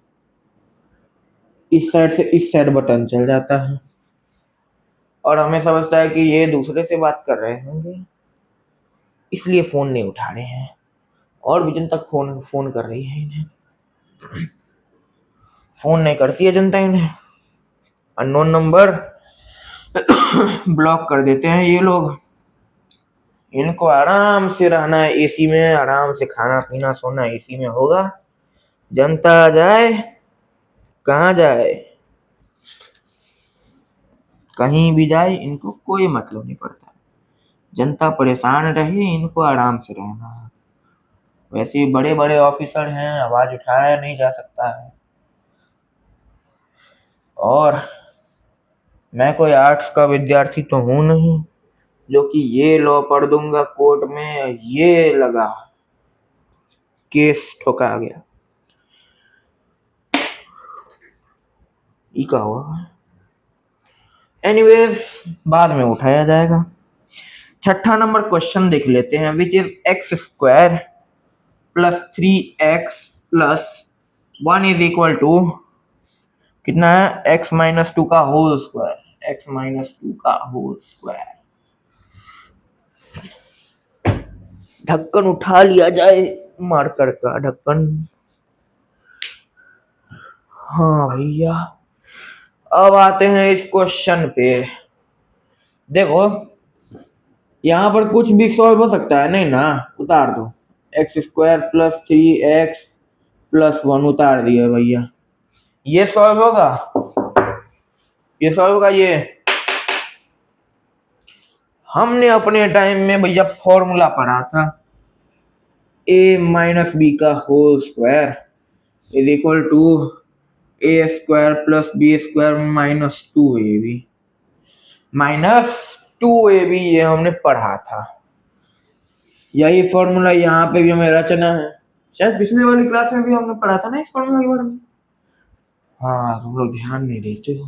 इस साइड से इस साइड बटन चल जाता है, और हमें समझता है कि ये दूसरे से बात कर रहे होंगे। इसलिए फोन नहीं उठा रहे हैं, और भी जनता फोन कर रही है इन्हें, फोन नहीं करती है जनता इन्हें, अननोन नंबर ब्लॉक कर देते हैं ये लोग। इनको आराम से रहना है एसी में, आराम से खाना पीना सोना एसी में होगा, जनता जाए कहाँ जाए, कहीं भी जाए इनको कोई मतलब नहीं पड़ता, जनता परेशान रहे, इनको आराम से रहना है। वैसे बड़े बड़े ऑफिसर हैं, आवाज उठाया नहीं जा सकता है, और मैं कोई आर्ट्स का विद्यार्थी तो हूं नहीं जो कि ये लॉ पढ़ दूंगा कोर्ट में, ये लगा केस ठोका गया, ये क्या हुआ। एनीवेज बाद में उठाया जाएगा। छठा नंबर क्वेश्चन देख लेते हैं, which is x square plus 3x plus 1 is equal to कितना है, x माइनस 2 का होल स्क्वायर, x माइनस 2 का होल स्क्वायर। ढक्कन उठा लिया जाए, मार्कर का ढक्कन। हाँ भैया, अब आते हैं इस क्वेश्चन पे। देखो यहाँ पर कुछ भी सॉल्व हो सकता है, नहीं ना, उतार दो, x square plus 3x plus 1 उतार दिया भैया, ये सॉल्व होगा, ये सॉल्व होगा। ये हमने अपने टाइम में भैया फॉर्मूला पढ़ा था, a माइनस बी का whole square is equal to A square plus B square minus 2ab, minus 2ab, ये हमने पढ़ा था। यही फॉर्मूला यहाँ पे भी हमें रचना है, शायद पिछले वाली क्लास में भी हमने पढ़ा था ना इस फॉर्मूला के बारे में। हाँ, तुम लोग ध्यान नहीं देते हो,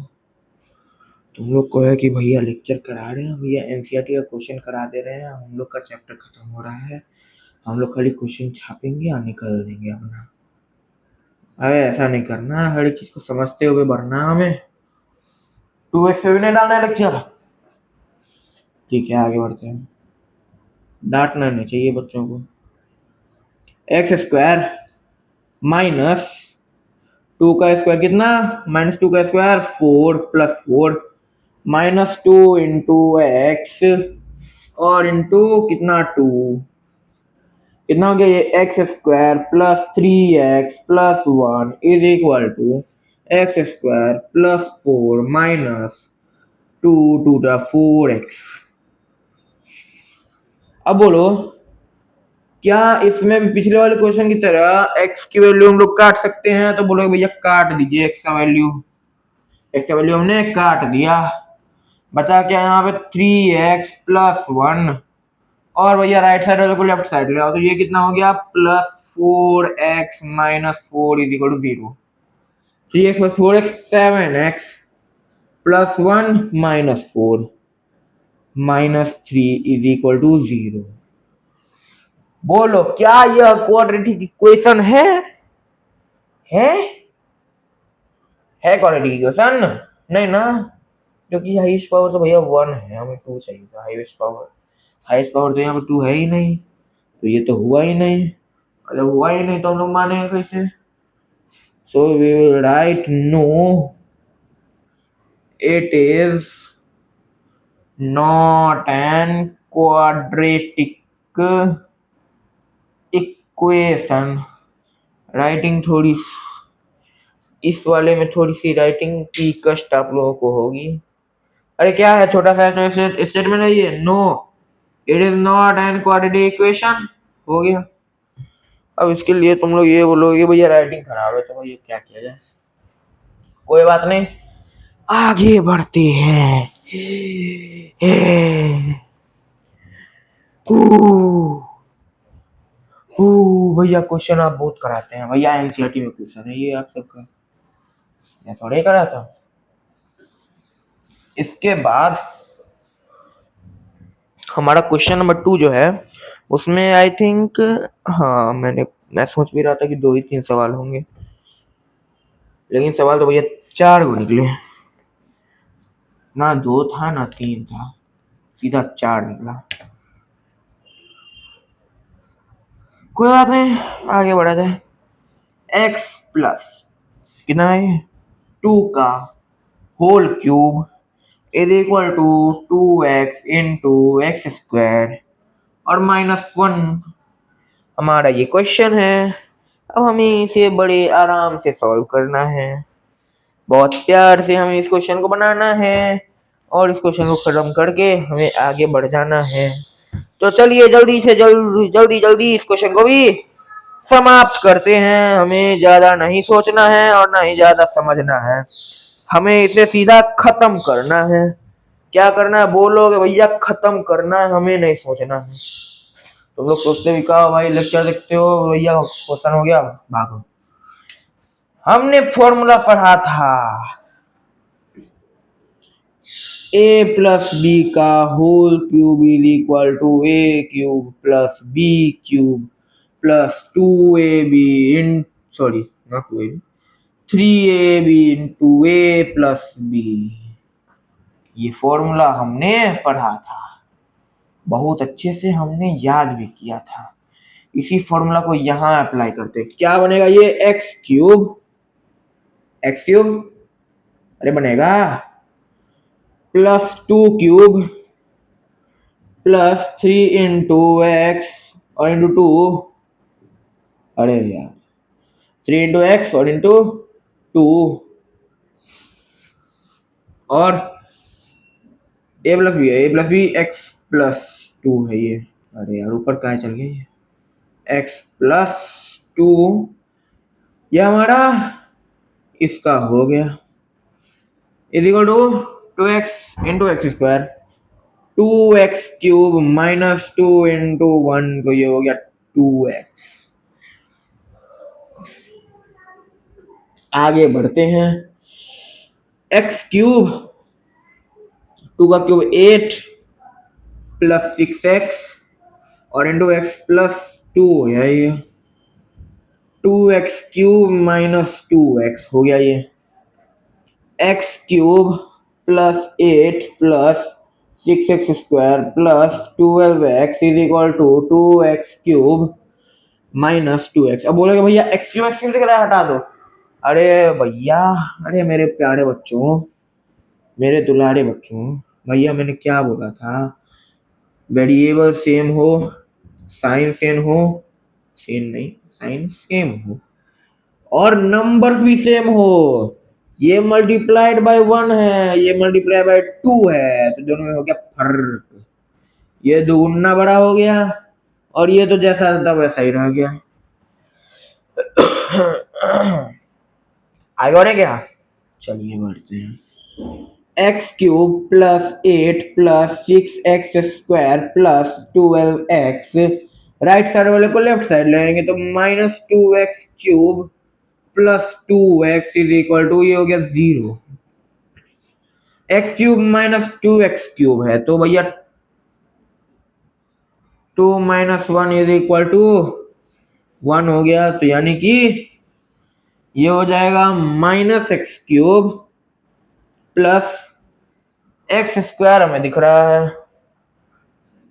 तुम लोग को है कि भैया लेक्चर करा रहे हैं, भैया एनसीईआरटी का क्वेश्चन करा दे रहे हैं, हम लोग का चैप्टर खत्म हो रहा है, हम लोग खाली क्वेश्चन छापेंगे और निकल देंगे अपना। अरे ऐसा नहीं करना है, हर एक चीज को समझते हुए बढ़ना है हमें। 2x पे भी नहीं डालना है लेक्चर, ठीक है आगे बढ़ते हैं, डांटना नहीं चाहिए बच्चों को। एक्स स्क्वायर माइनस 2 का स्क्वायर कितना, माइनस 2 का square 4 plus 4 minus 2 into x और इंटू कितना 2, कितना हो गया ये, x square plus 3x plus 1 is equal to x square plus 4 minus 2 to the 4x। अब बोलो, क्या इसमें भी पिछले वाले क्वेश्चन की तरह x की वैल्यू हम लोग काट सकते हैं? तो बोलोगे भैया काट दीजिए x का वैल्यू, x का वैल्यू हमने काट दिया, बचा क्या यहाँ पे 3x प्लस 1, और भैया राइट साइड वाले को लेफ्ट साइड ले आओ, तो ये कितना हो गया, plus 4x minus 4 is equal to 0, 3x plus 4x 7x plus 1 minus 4 minus 3 is equal to 0। बोलो क्या यह क्वाड्रेटिक इक्वेशन है? है क्वाड्रेटिक इक्वेशन? नहीं ना, क्योंकि हाईएस्ट पावर तो भैया 1 है, हमें 2 चाहिए था। हाईएस्ट पावर तो यहाँ पे 2 है ही नहीं, तो ये तो हुआ ही नहीं, जब हुआ ही नहीं तो हम लोग मानेंगे कैसे? So we will write no, it is not an quadratic equation. Writing थोड़ी, इस वाले में थोड़ी सी राइटिंग की कष्ट आप लोगों को होगी। अरे क्या है, छोटा सा स्टेटमेंट है ये, no it is not an quadratic equation, हो गया। अब इसके लिए तुम लोग ये बोलोगे भैया राइटिंग खराब है, तो भैया क्या किया जाए, कोई बात नहीं, आगे बढ़ते हैं। भैया क्वेश्चन आप बहुत कराते हैं भैया, एनसीईआरटी में क्वेश्चन है ये आप सबका, मैं थोड़े करा था। इसके बाद हमारा क्वेश्चन नंबर 2 जो है उसमें आई थिंक, हाँ मैं सोच भी रहा था कि 2 ही 3 सवाल होंगे, लेकिन सवाल तो भैया 4 को निकले, ना 2 था ना 3 था, सीधा 4 निकला। कोई बात नहीं, आगे बढ़ा जाए। एक्स प्लस कितना है, 2 का whole cube is equal to 2x into x square और -1 हमारा ये क्वेश्चन है। अब हमें इसे बड़े आराम से सॉल्व करना है, बहुत प्यार से हमें इस क्वेश्चन को बनाना है और इस क्वेश्चन को खत्म करके हमें आगे बढ़ जाना है। तो चलिए जल्दी से जल्दी इस क्वेश्चन को भी समाप्त करते हैं। हमें ज्यादा नहीं सोचना है और ना ही ज्यादा समझना है, हमें इसे सीधा खत्म करना है। क्या करना है बोलोगे भैया? खत्म करना है, हमें नहीं सोचना है। तुम लोग सोचते भी कहा भाई लेक्चर देखते हो भैया, क्वेश्चन हो गया भागो। हमने फॉर्मूला पढ़ा था a प्लस बी का whole cube is equal to a cube plus b cube plus 2ab in sorry not 2ab 3ab into a plus b। ये फॉर्मूला हमने पढ़ा था, बहुत अच्छे से हमने याद भी किया था। इसी फॉर्मूला को यहां अप्लाई करते हैं। क्या बनेगा ये? एक्स क्यूब अरे बनेगा plus 2 cube plus 3 into x और इंटू 2, अरे यार 3 इंटू एक्स और इंटू 2 और ए प्लस बी एक्स प्लस 2 है ये। अरे यार ऊपर कहाँ चल गया ये? एक्स प्लस 2 ये हमारा इसका हो गया is equal to 2x into x square 2x cube minus 2 into 1 तो ये हो गया 2x। आगे बढ़ते हैं। एक्स क्यूब 2 का क्यूब 8 प्लस 6x और इंटू एक्स प्लस 2 है ये 2x क्यूब माइनस 2x हो गया ये x cube plus 8 plus 6x square plus 12x is equal to 2x cube minus 2x। अब बोलोगे भैया एक्स क्यूब से क्या हटा दो। अरे भैया, अरे मेरे प्यारे बच्चों, मेरे दुलारे बच्चों, भैया मैंने क्या बोला था? वेरिएबल सेम हो, साइन सेम हो, सेम नहीं साइन सेम हो और नंबर्स भी सेम हो। ये मल्टीप्लाइड बाय 1 है, ये मल्टीप्लाई बाय 2 है, तो दोनों में हो गया फर्क। ये दुगुना बड़ा हो गया और ये तो जैसा था वैसा ही रह गया। आगे बढ़े क्या? चलिए बढ़ते हैं। X cube plus 8 plus 6x square plus 12x, right side वाले को लेफ्ट साइड लेंगे तो minus 2x cube plus 2x is equal to ये हो गया 0। X cube minus 2x cube है तो भैया 2 माइनस 1 इज इक्वल टू 1 हो गया, तो यानी कि ये हो जाएगा minus x cube plus x square हमें दिख रहा है,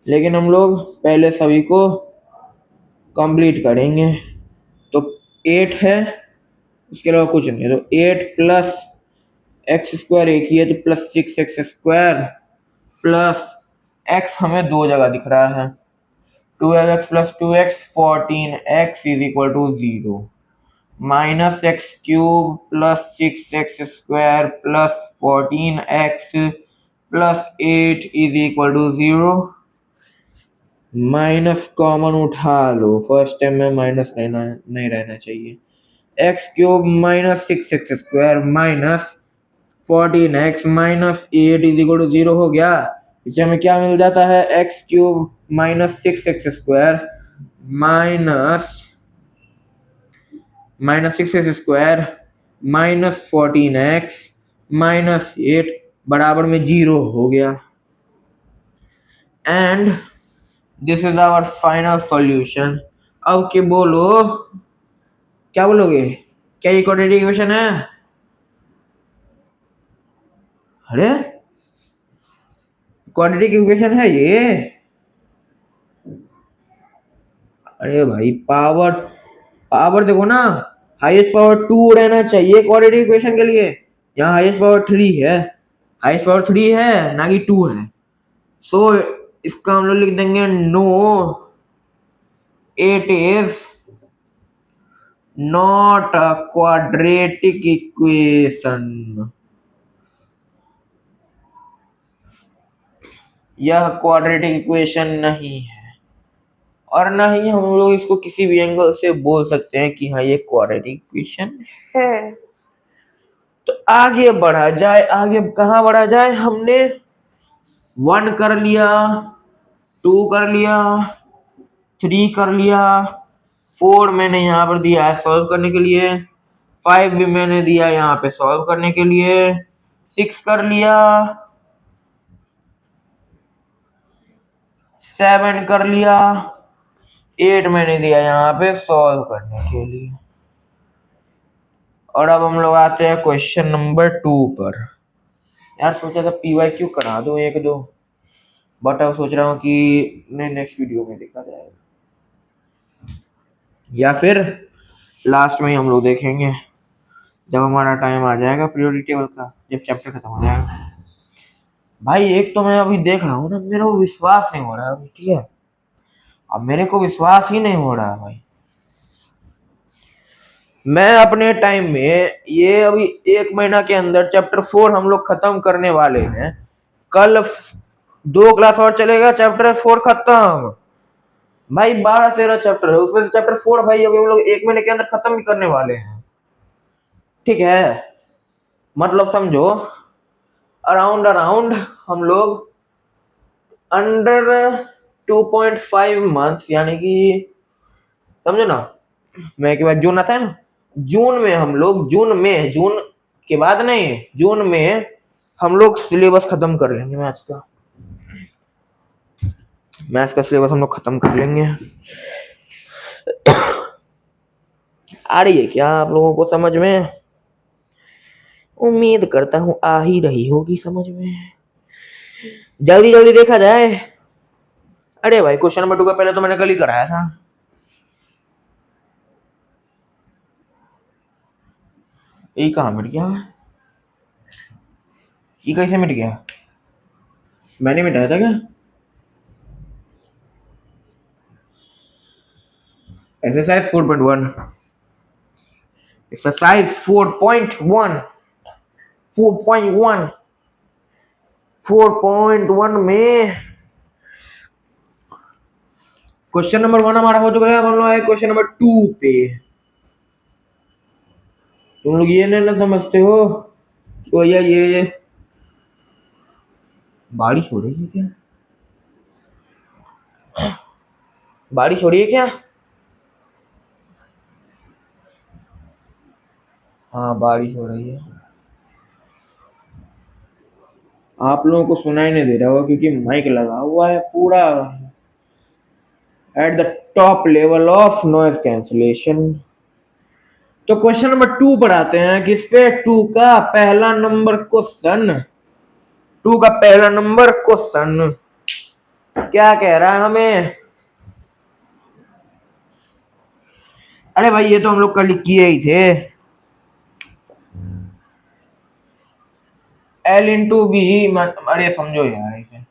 लेकिन हम लोग पहले सभी को कंप्लीट करेंगे। तो 8 है, इसके अलावा कुछ नहीं है, तो 8 प्लस एक्स स्क्वायर एक ही है तो plus 6x square plus x हमें दो जगह दिख रहा है 12x plus 2x 14x is equal to 0 minus x cube plus 6x square plus 14x plus 8 is equal to 0। Minus common उठा लो, फर्स्ट टाइम में माइनस नहीं रहना चाहिए। X cube minus 6x square minus 14x minus 8 is equal to 0 हो गया। इसे हमें क्या मिल जाता है? X cube minus 6x square minus 6x square minus 14x minus 8 बराबर में 0 हो गया। And this is our final solution. अब के बोलो, क्या बोलोगे? क्या ये क्वाड्रेटिक इक्वेशन है? अरे क्वाड्रेटिक इक्वेशन है ये? अरे भाई पावर पावर देखो ना, हाईएस्ट पावर 2 रहना चाहिए क्वाड्रेटिक इक्वेशन के लिए। यहाँ हाईएस्ट पावर 3 है, हाईएस्ट पावर 3 है ना कि 2 है। सो इसका हम लोग लिख देंगे no, it is not a quadratic equation. यह क्वाड्रेटिक इक्वेशन नहीं है, और ना ही हम लोग इसको किसी भी एंगल से बोल सकते हैं कि हाँ ये क्वाड्रेटिक इक्वेशन है। तो आगे बढ़ा जाए, आगे कहाँ बढ़ा जाए, हमने 1 कर लिया, 2 कर लिया, 3 कर लिया, 4 मैंने यहाँ पर दिया है सॉल्व करने के लिए, 5 भी मैंने दिया यहाँ पे सॉल्व करने के लिए, 6 कर लिया, 7 कर लिया, 8 मैंने दिया यहाँ पे सॉल्व करने के लिए। और अब हम लोग आते हैं क्वेश्चन नंबर 2 पर। यार सोचा था PYQ करा दो 1-2, बट अब सोच रहा हूँ कि नेक्स्ट वीडियो में देखा जाएगा, या फिर लास्ट में ही हम लोग देखेंगे जब हमारा टाइम आ जाएगा पीरियोडिक टेबल का, जब चैप्टर खत्म हो जाएगा। भाई एक तो मैं अभी देख रहा हूँ ना, मेरे को विश्वास नहीं हो रहा है अभी, ठीक है, अब मेरे को विश्वास ही नहीं हो रहा है भाई। मैं अपने टाइम में ये अभी 1 महीना के अंदर चैप्टर 4 हम लोग खत्म करने वाले हैं। कल 2 क्लास और चलेगा, चैप्टर 4 खत्म। भाई 12-13 चैप्टर है, उसमें से चैप्टर 4 भाई अभी हम लोग 1 महीने के अंदर खत्म भी करने वाले हैं, ठीक है। मतलब समझो अराउंड हम लोग अंडर 2.5 मंथ, यानी कि समझो ना, मैं के बाद जून आता है ना, जून में हम लोग जून के बाद नहीं, जून में हम लोग सिलेबस खत्म कर लेंगे मैथ्स का सिलेबस हम लोग खत्म कर लेंगे। आ रही है क्या आप लोगों को समझ में? उम्मीद करता हूं आ ही रही होगी समझ में। जल्दी जल्दी देखा जाए। अरे भाई क्वेश्चन नंबर 2 का पहले तो मैंने कल ही कराया था। ये कहाँ मिट गया? ये कैसे मिट गया? मैंने मिटाया था क्या? एक्सरसाइज 4.1, एक्सरसाइज 4.1 में क्वेश्चन नंबर 1 हमारा हो चुका है। हम लोग आए क्वेश्चन नंबर 2 पे। तुम लोग ये नहीं ना समझते हो तो भैया ये बारिश हो रही है क्या? बारिश हो रही है क्या? हाँ बारिश हो रही है। आप लोगों को सुनाई नहीं दे रहा होगा क्योंकि माइक लगा हुआ है पूरा at the top level of noise cancellation. तो क्वेश्चन नंबर 2 पर आते हैं कि इस पे 2 का पहला नंबर क्वेश्चन, 2 का पहला नंबर क्वेश्चन क्या कह रहा है हमें? अरे भाई ये तो हम लोग कल किए ही थे। L इंटू बी, अरे समझो यार इसे,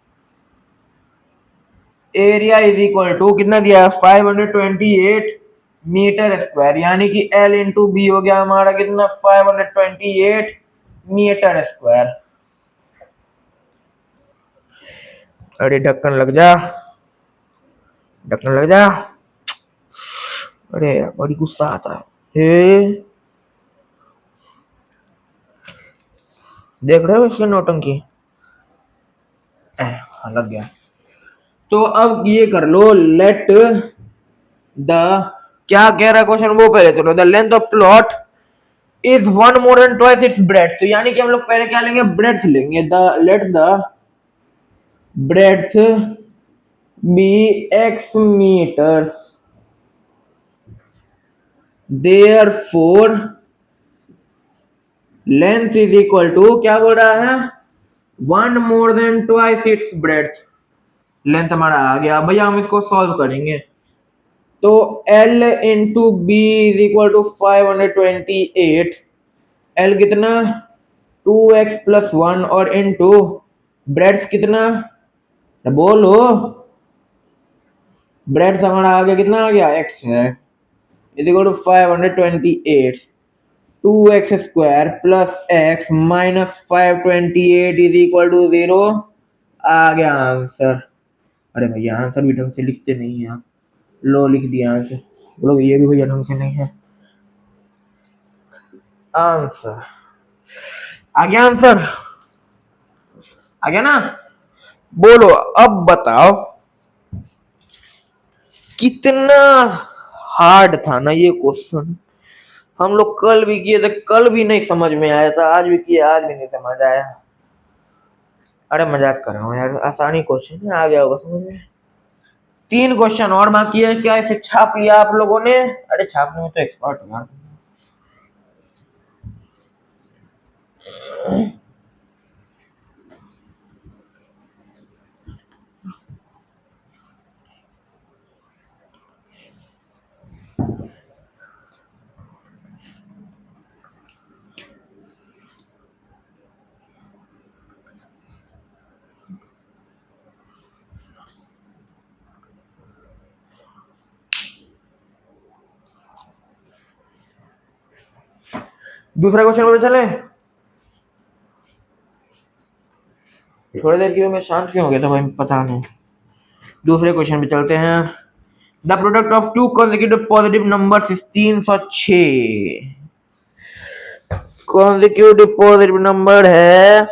एरिया इज इक्वल टू कितना दिया है 528 मीटर स्क्वायर, यानी कि L इंटू बी हो गया हमारा कितना 528 मीटर स्क्वायर। अरे ढक्कन लग जा, ढक्कन लग जा। अरे बड़ी गुस्सा आता है। देख रहे हो इसकी नौटंकी? हाँ लग गया। तो अब ये कर लो, लेट द, क्या कह रहा है क्वेश्चन वो पहले चलो, the length of plot is 1 more than twice its breadth. तो यानी कि हम लोग पहले क्या लेंगे, ब्रेड्थ लेंगे। The let the breadth be x metres, therefore length is equal to, क्या बोल रहा है, 1 more than twice its breadth. Length हमारा आ गया भैया, हम इसको सॉल्व करेंगे। तो L into b is equal to 528। L कितना 2x+1 और इंटू ब्रेड्स कितना, तो बोलो ब्रेड्स हमारा आगे कितना आ गया x है is equal to 528 2x² plus x minus 528 is equal to 0। आ गया आंसर। अरे भैया आंसर भी ढंग से लिखते नहीं है आप। लो लिख दिया आंसर। बोलो ये भी भैया ढंग से नहीं है आंसर। आ गया आंसर, आ गया ना। बोलो अब बताओ कितना हार्ड था ना ये क्वेश्चन। हम लोग कल भी किए थे, कल भी नहीं समझ में आया था, आज भी किए आज भी नहीं समझ आया। अरे मजाक कर रहा हूँ यार, आसानी क्वेश्चन है, आ गया होगा समझ में। 3 क्वेश्चन और बाकी है, क्या इसे छाप लिया आप लोगों ने? अरे छापने में तो एक्सपर्ट हो यार। दूसरा क्वेश्चन पर चले। थोड़ी देर के लिए मैं शांत क्यों हो गया था भाई, पता नहीं। दूसरे क्वेश्चन पे चलते हैं। The product of two consecutive positive numbers is 306। Consecutive positive number है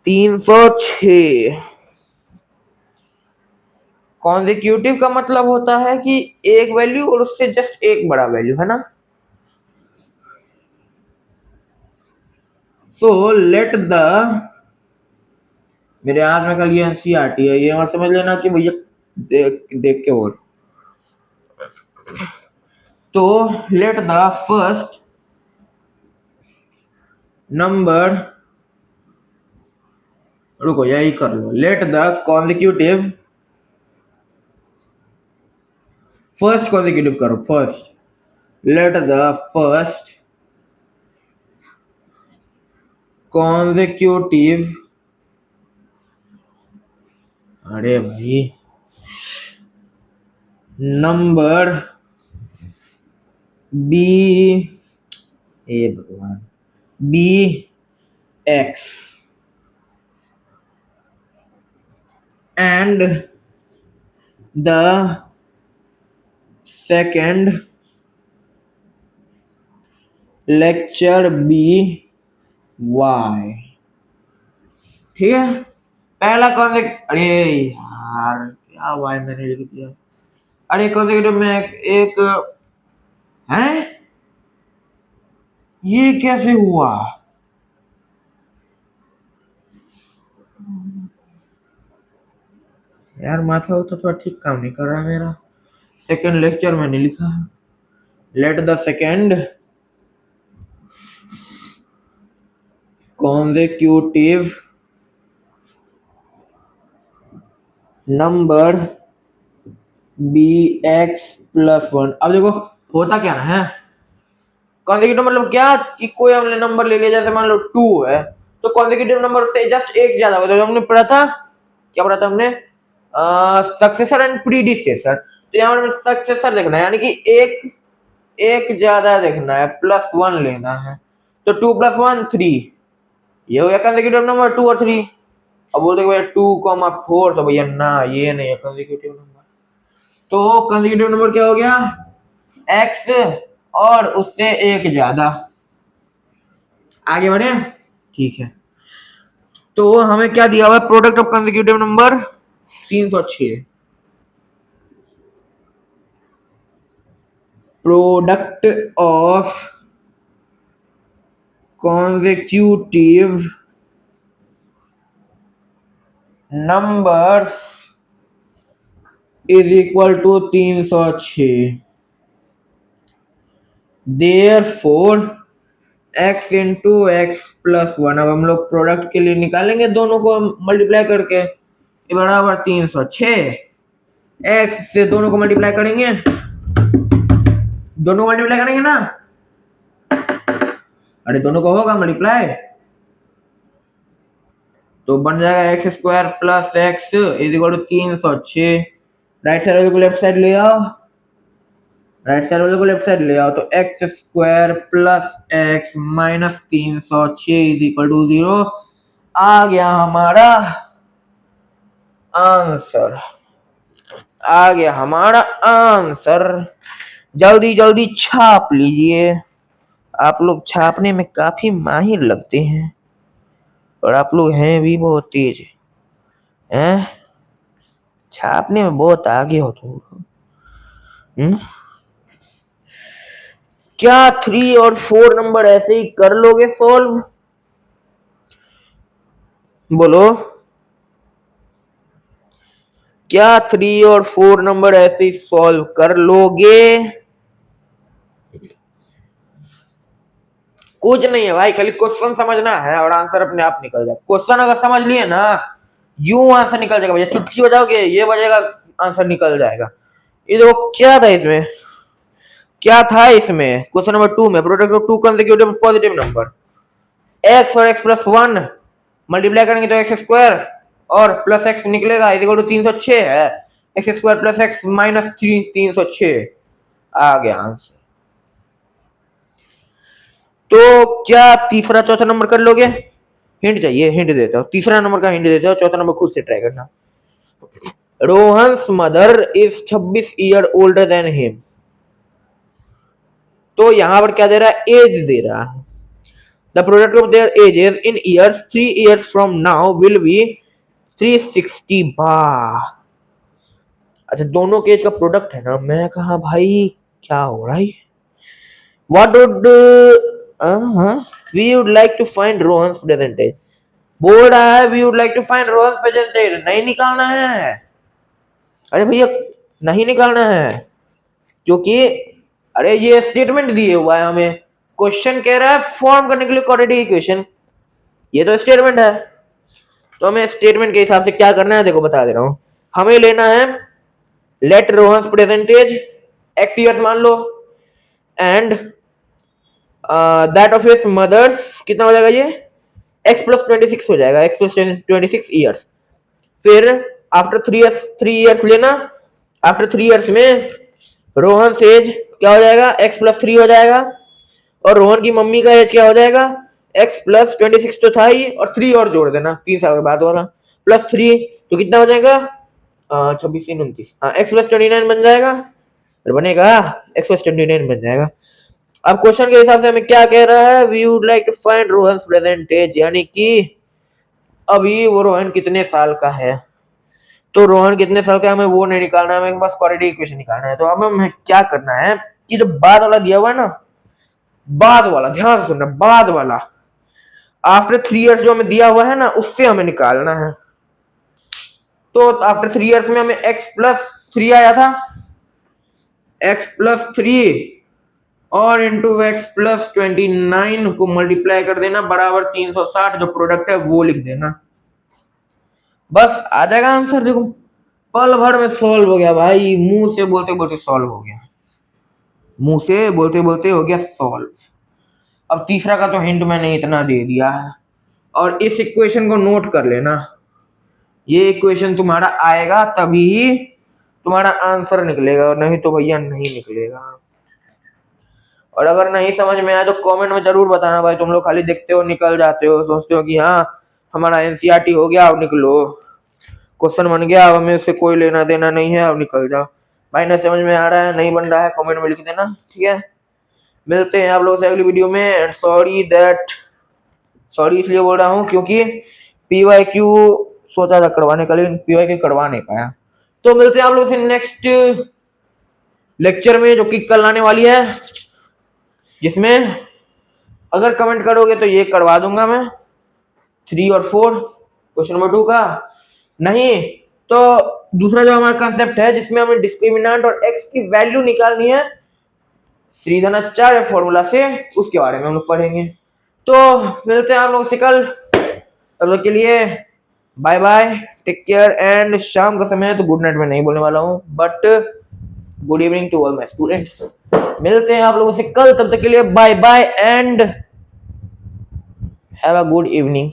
306। कॉन्जिक्यूटिव का मतलब होता है कि एक वैल्यू और उससे जस्ट एक बड़ा वैल्यू, है ना। सो लेट द, मेरे हाथ में कल ये एनसीईआरटी है, ये मत समझ लेना कि भैया देख देख के बोल। तो लेट द फर्स्ट नंबर, रुको यही कर लो, let the consecutive, first consecutive करो first, let the first consecutive, अरे भाई नंबर बी, ए भगवान, B X and the second lecture be y। ठीक है, पहला कौन से, अरे यार क्या y मैंने लिख दिया। अरे कॉन्सेक्यूटिव में एक है, ये कैसे हुआ? यार माथा होता तो ठीक काम नहीं कर रहा मेरा। सेकंड लेक्चर मैंने लिखा है, let the second consecutive number be x+1। अब देखो होता क्या ना है, कॉन्सेक्यूटिव मतलब क्या कि कोई हमने नंबर ले लिया, जैसे मान लो 2 है तो कॉन्सेक्यूटिव नंबर से जस्ट एक ज्यादा होता है। जो हमने पढ़ा था, क्या पढ़ा था हमने, सक्सेसर एंड प्रीडिसेसर। तो यहाँ पर सक्सेसर देखना है, यानी कि एक ज्यादा देखना है, +1 लेना है। तो 2+1 3, ये हो गया कॉन्सेक्यूटिव नंबर 2 और 3। अब बोलते भैया 2,4, तो भैया ना ये नहीं है कॉन्सेक्यूटिव नंबर। तो कॉन्सेक्यूटिव नंबर क्या हो गया, x और उससे एक ज्यादा। आगे बढ़े, ठीक है। तो हमें क्या दिया हुआ है, product of consecutive number 306। Product of consecutive numbers is equal to 306। Therefore x into x+1। अब हम लोग प्रोडक्ट के लिए निकालेंगे, दोनों को मल्टीप्लाई करके, ये बराबर 306। एक्स से दोनों को मल्टीप्लाई करेंगे, दोनों को मल्टीप्लाई करेंगे ना, अरे दोनों को होगा मल्टीप्लाई, तो बन जाएगा x square plus x is equal to 306। Right side वाले को लेफ्ट साइड ले आओ, राइट साइड वाले को लेफ्ट साइड ले आओ, तो x square plus x minus 306 is equal to 0। आ गया हमारा आंसर, आ गया हमारा आंसर। जल्दी जल्दी छाप लीजिए, आप लोग छापने में काफी माहिर लगते हैं और आप लोग हैं भी बहुत तेज हैं, छापने में बहुत आगे हो तुम। क्या 3 और 4 नंबर ऐसे ही कर लोगे सॉल्व? बोलो, क्या 3 और 4 नंबर ऐसे ही सॉल्व कर लोगे? कुछ नहीं है भाई, खाली क्वेश्चन समझना है और आंसर अपने आप निकल जाए। क्वेश्चन अगर समझ लिए ना, यूं आंसर निकल जाएगा भैया, चुटकी बजाओगे ये बजेगा, आंसर निकल जाएगा। ये देखो क्या था इसमें, क्या था इसमें क्वेश्चन नंबर 2 में, product of to consecutive positive number, x और एक्स प्लस 1 मल्टीप्लाई करेंगे तो एक्स स्क्वायर और प्लस एक्स निकलेगा इज इक्वल टू 306 है, x square plus x minus 306 आ गया आंसर। तो क्या तीसरा चौथा नंबर कर लोगे? हिंट चाहिए, हिंट देता हूँ, तीसरा नंबर का हिंट देता हूँ, चौथा नंबर खुद से ट्राई करना। Rohan's mother is 26 year older than him, तो यहां पर क्या दे रहा है, एज दे रहा है। The product of their edges in years 3 years from now will be 360 बार। अच्छा दोनों के एज का प्रोडक्ट है ना, मैं कहा भाई क्या हो रहा है, what would we would like to find Rohan's present age, बोल रहा है we would like to find Rohan's present age, नहीं निकालना है, अरे भैया नहीं निकालना है, क्योंकि अरे ये स्टेटमेंट दिए हुआ है हमें, क्वेश्चन कह रहा है फॉर्म करने के लिए क्वाड्रेटिक इक्वेशन, ये तो स्टेटमेंट है, तो हमें स्टेटमेंट के हिसाब से क्या करना है देखो बता दे रहा हूं। हमें लेना है let Rohan's present age X years मान लो and that of his mother's, कितना हो जाएगा ये x प्लस 26 हो जाएगा, x प्लस 26 ईयर्स। फिर आफ्टर 3 ईयर्स लेना, आफ्टर 3 ईयर्स में रोहन एज क्या हो जाएगा, x प्लस 3 हो जाएगा, और रोहन की मम्मी का एज क्या हो जाएगा, x प्लस 26 तो था ही, और 3 और जोड़ देना 3 साल के बाद वाला, प्लस 3 तो कितना हो जाएगा 26 29, x प्लस 29 बन जाएगा, बनेगा x प्लस 29 बन जाएगा। अब क्वेश्चन के हिसाब से हमें क्या कह रहा है, we would like to find Rohan's present age, यानी कि अभी वो रोहन कितने साल का है, तो रोहन कितने साल का है हमें वो नहीं निकालना है, हमें बस क्वाड्रेटिक इक्वेशन निकालना है। तो अब हमें क्या करना है कि जो बाद वाला दिया हुआ है ना, बाद वाला ध्यान से सुनना, बाद वाला आफ्टर 3 इयर्स जो हमें दिया हुआ है ना उससे हमें निकालना है। तो आफ्टर 3 इयर्स में हमें x प्लस 3 आया था, x प्लस 3 और इंटू एक्स प्लस 29 को मल्टीप्लाई कर देना बराबर 360, जो प्रोडक्ट है वो लिख देना, बस आ जाएगा आंसर। देखो पल भर में सॉल्व हो गया भाई, मुंह से बोलते बोलते सॉल्व हो गया, मुंह से बोलते बोलते हो गया सॉल्व। अब तीसरा का तो हिंट मैंने इतना दे दिया है, और इस इक्वेशन को नोट कर लेना, ये इक्वेशन तुम्हारा आएगा तभी तुम्हारा आंसर निकलेगा, और नहीं तो भैया नहीं निकलेगा। और अगर नहीं समझ में आया तो कमेंट में जरूर बताना भाई, तुम लोग खाली देखते हो निकल जाते हो, सोचते हो कि हाँ हमारा एनसीईआरटी हो गया अब निकलो, क्वेश्चन बन गया अब हमें उससे कोई लेना देना नहीं है अब निकल जाओ। भाई ना समझ में आ रहा है नहीं बन रहा है कमेंट में लिख देना, ठीक है। मिलते हैं आप लोगों से अगली वीडियो में, एंड सॉरी इसलिए बोल रहा हूँ क्योंकि PYQ सोचा था करवाने का लेकिन PYQ करवा नहीं पाया। तो मिलते हैं आप लोगों से नेक्स्ट लेक्चर में जो कि कल आने वाली है, जिसमें अगर कमेंट करोगे तो ये करवा दूंगा मैं 3 और 4 क्वेश्चन नंबर 2 का, नहीं तो दूसरा जो हमारा कंसेप्ट है जिसमें हमें डिस्क्रिमिनेंट और x की वैल्यू निकालनी है श्रीधराचार्य फॉर्मूला से, उसके बारे में हम लोग पढ़ेंगे। तो मिलते हैं आप लोग से कल, तब तक के लिए bye bye, take care and शाम का समय है तो गुड नाइट में नहीं बोलने वाला हूँ, but good evening to all my students. मिलते हैं आप लोगों से कल, तब तक के लिए bye bye and have a good evening.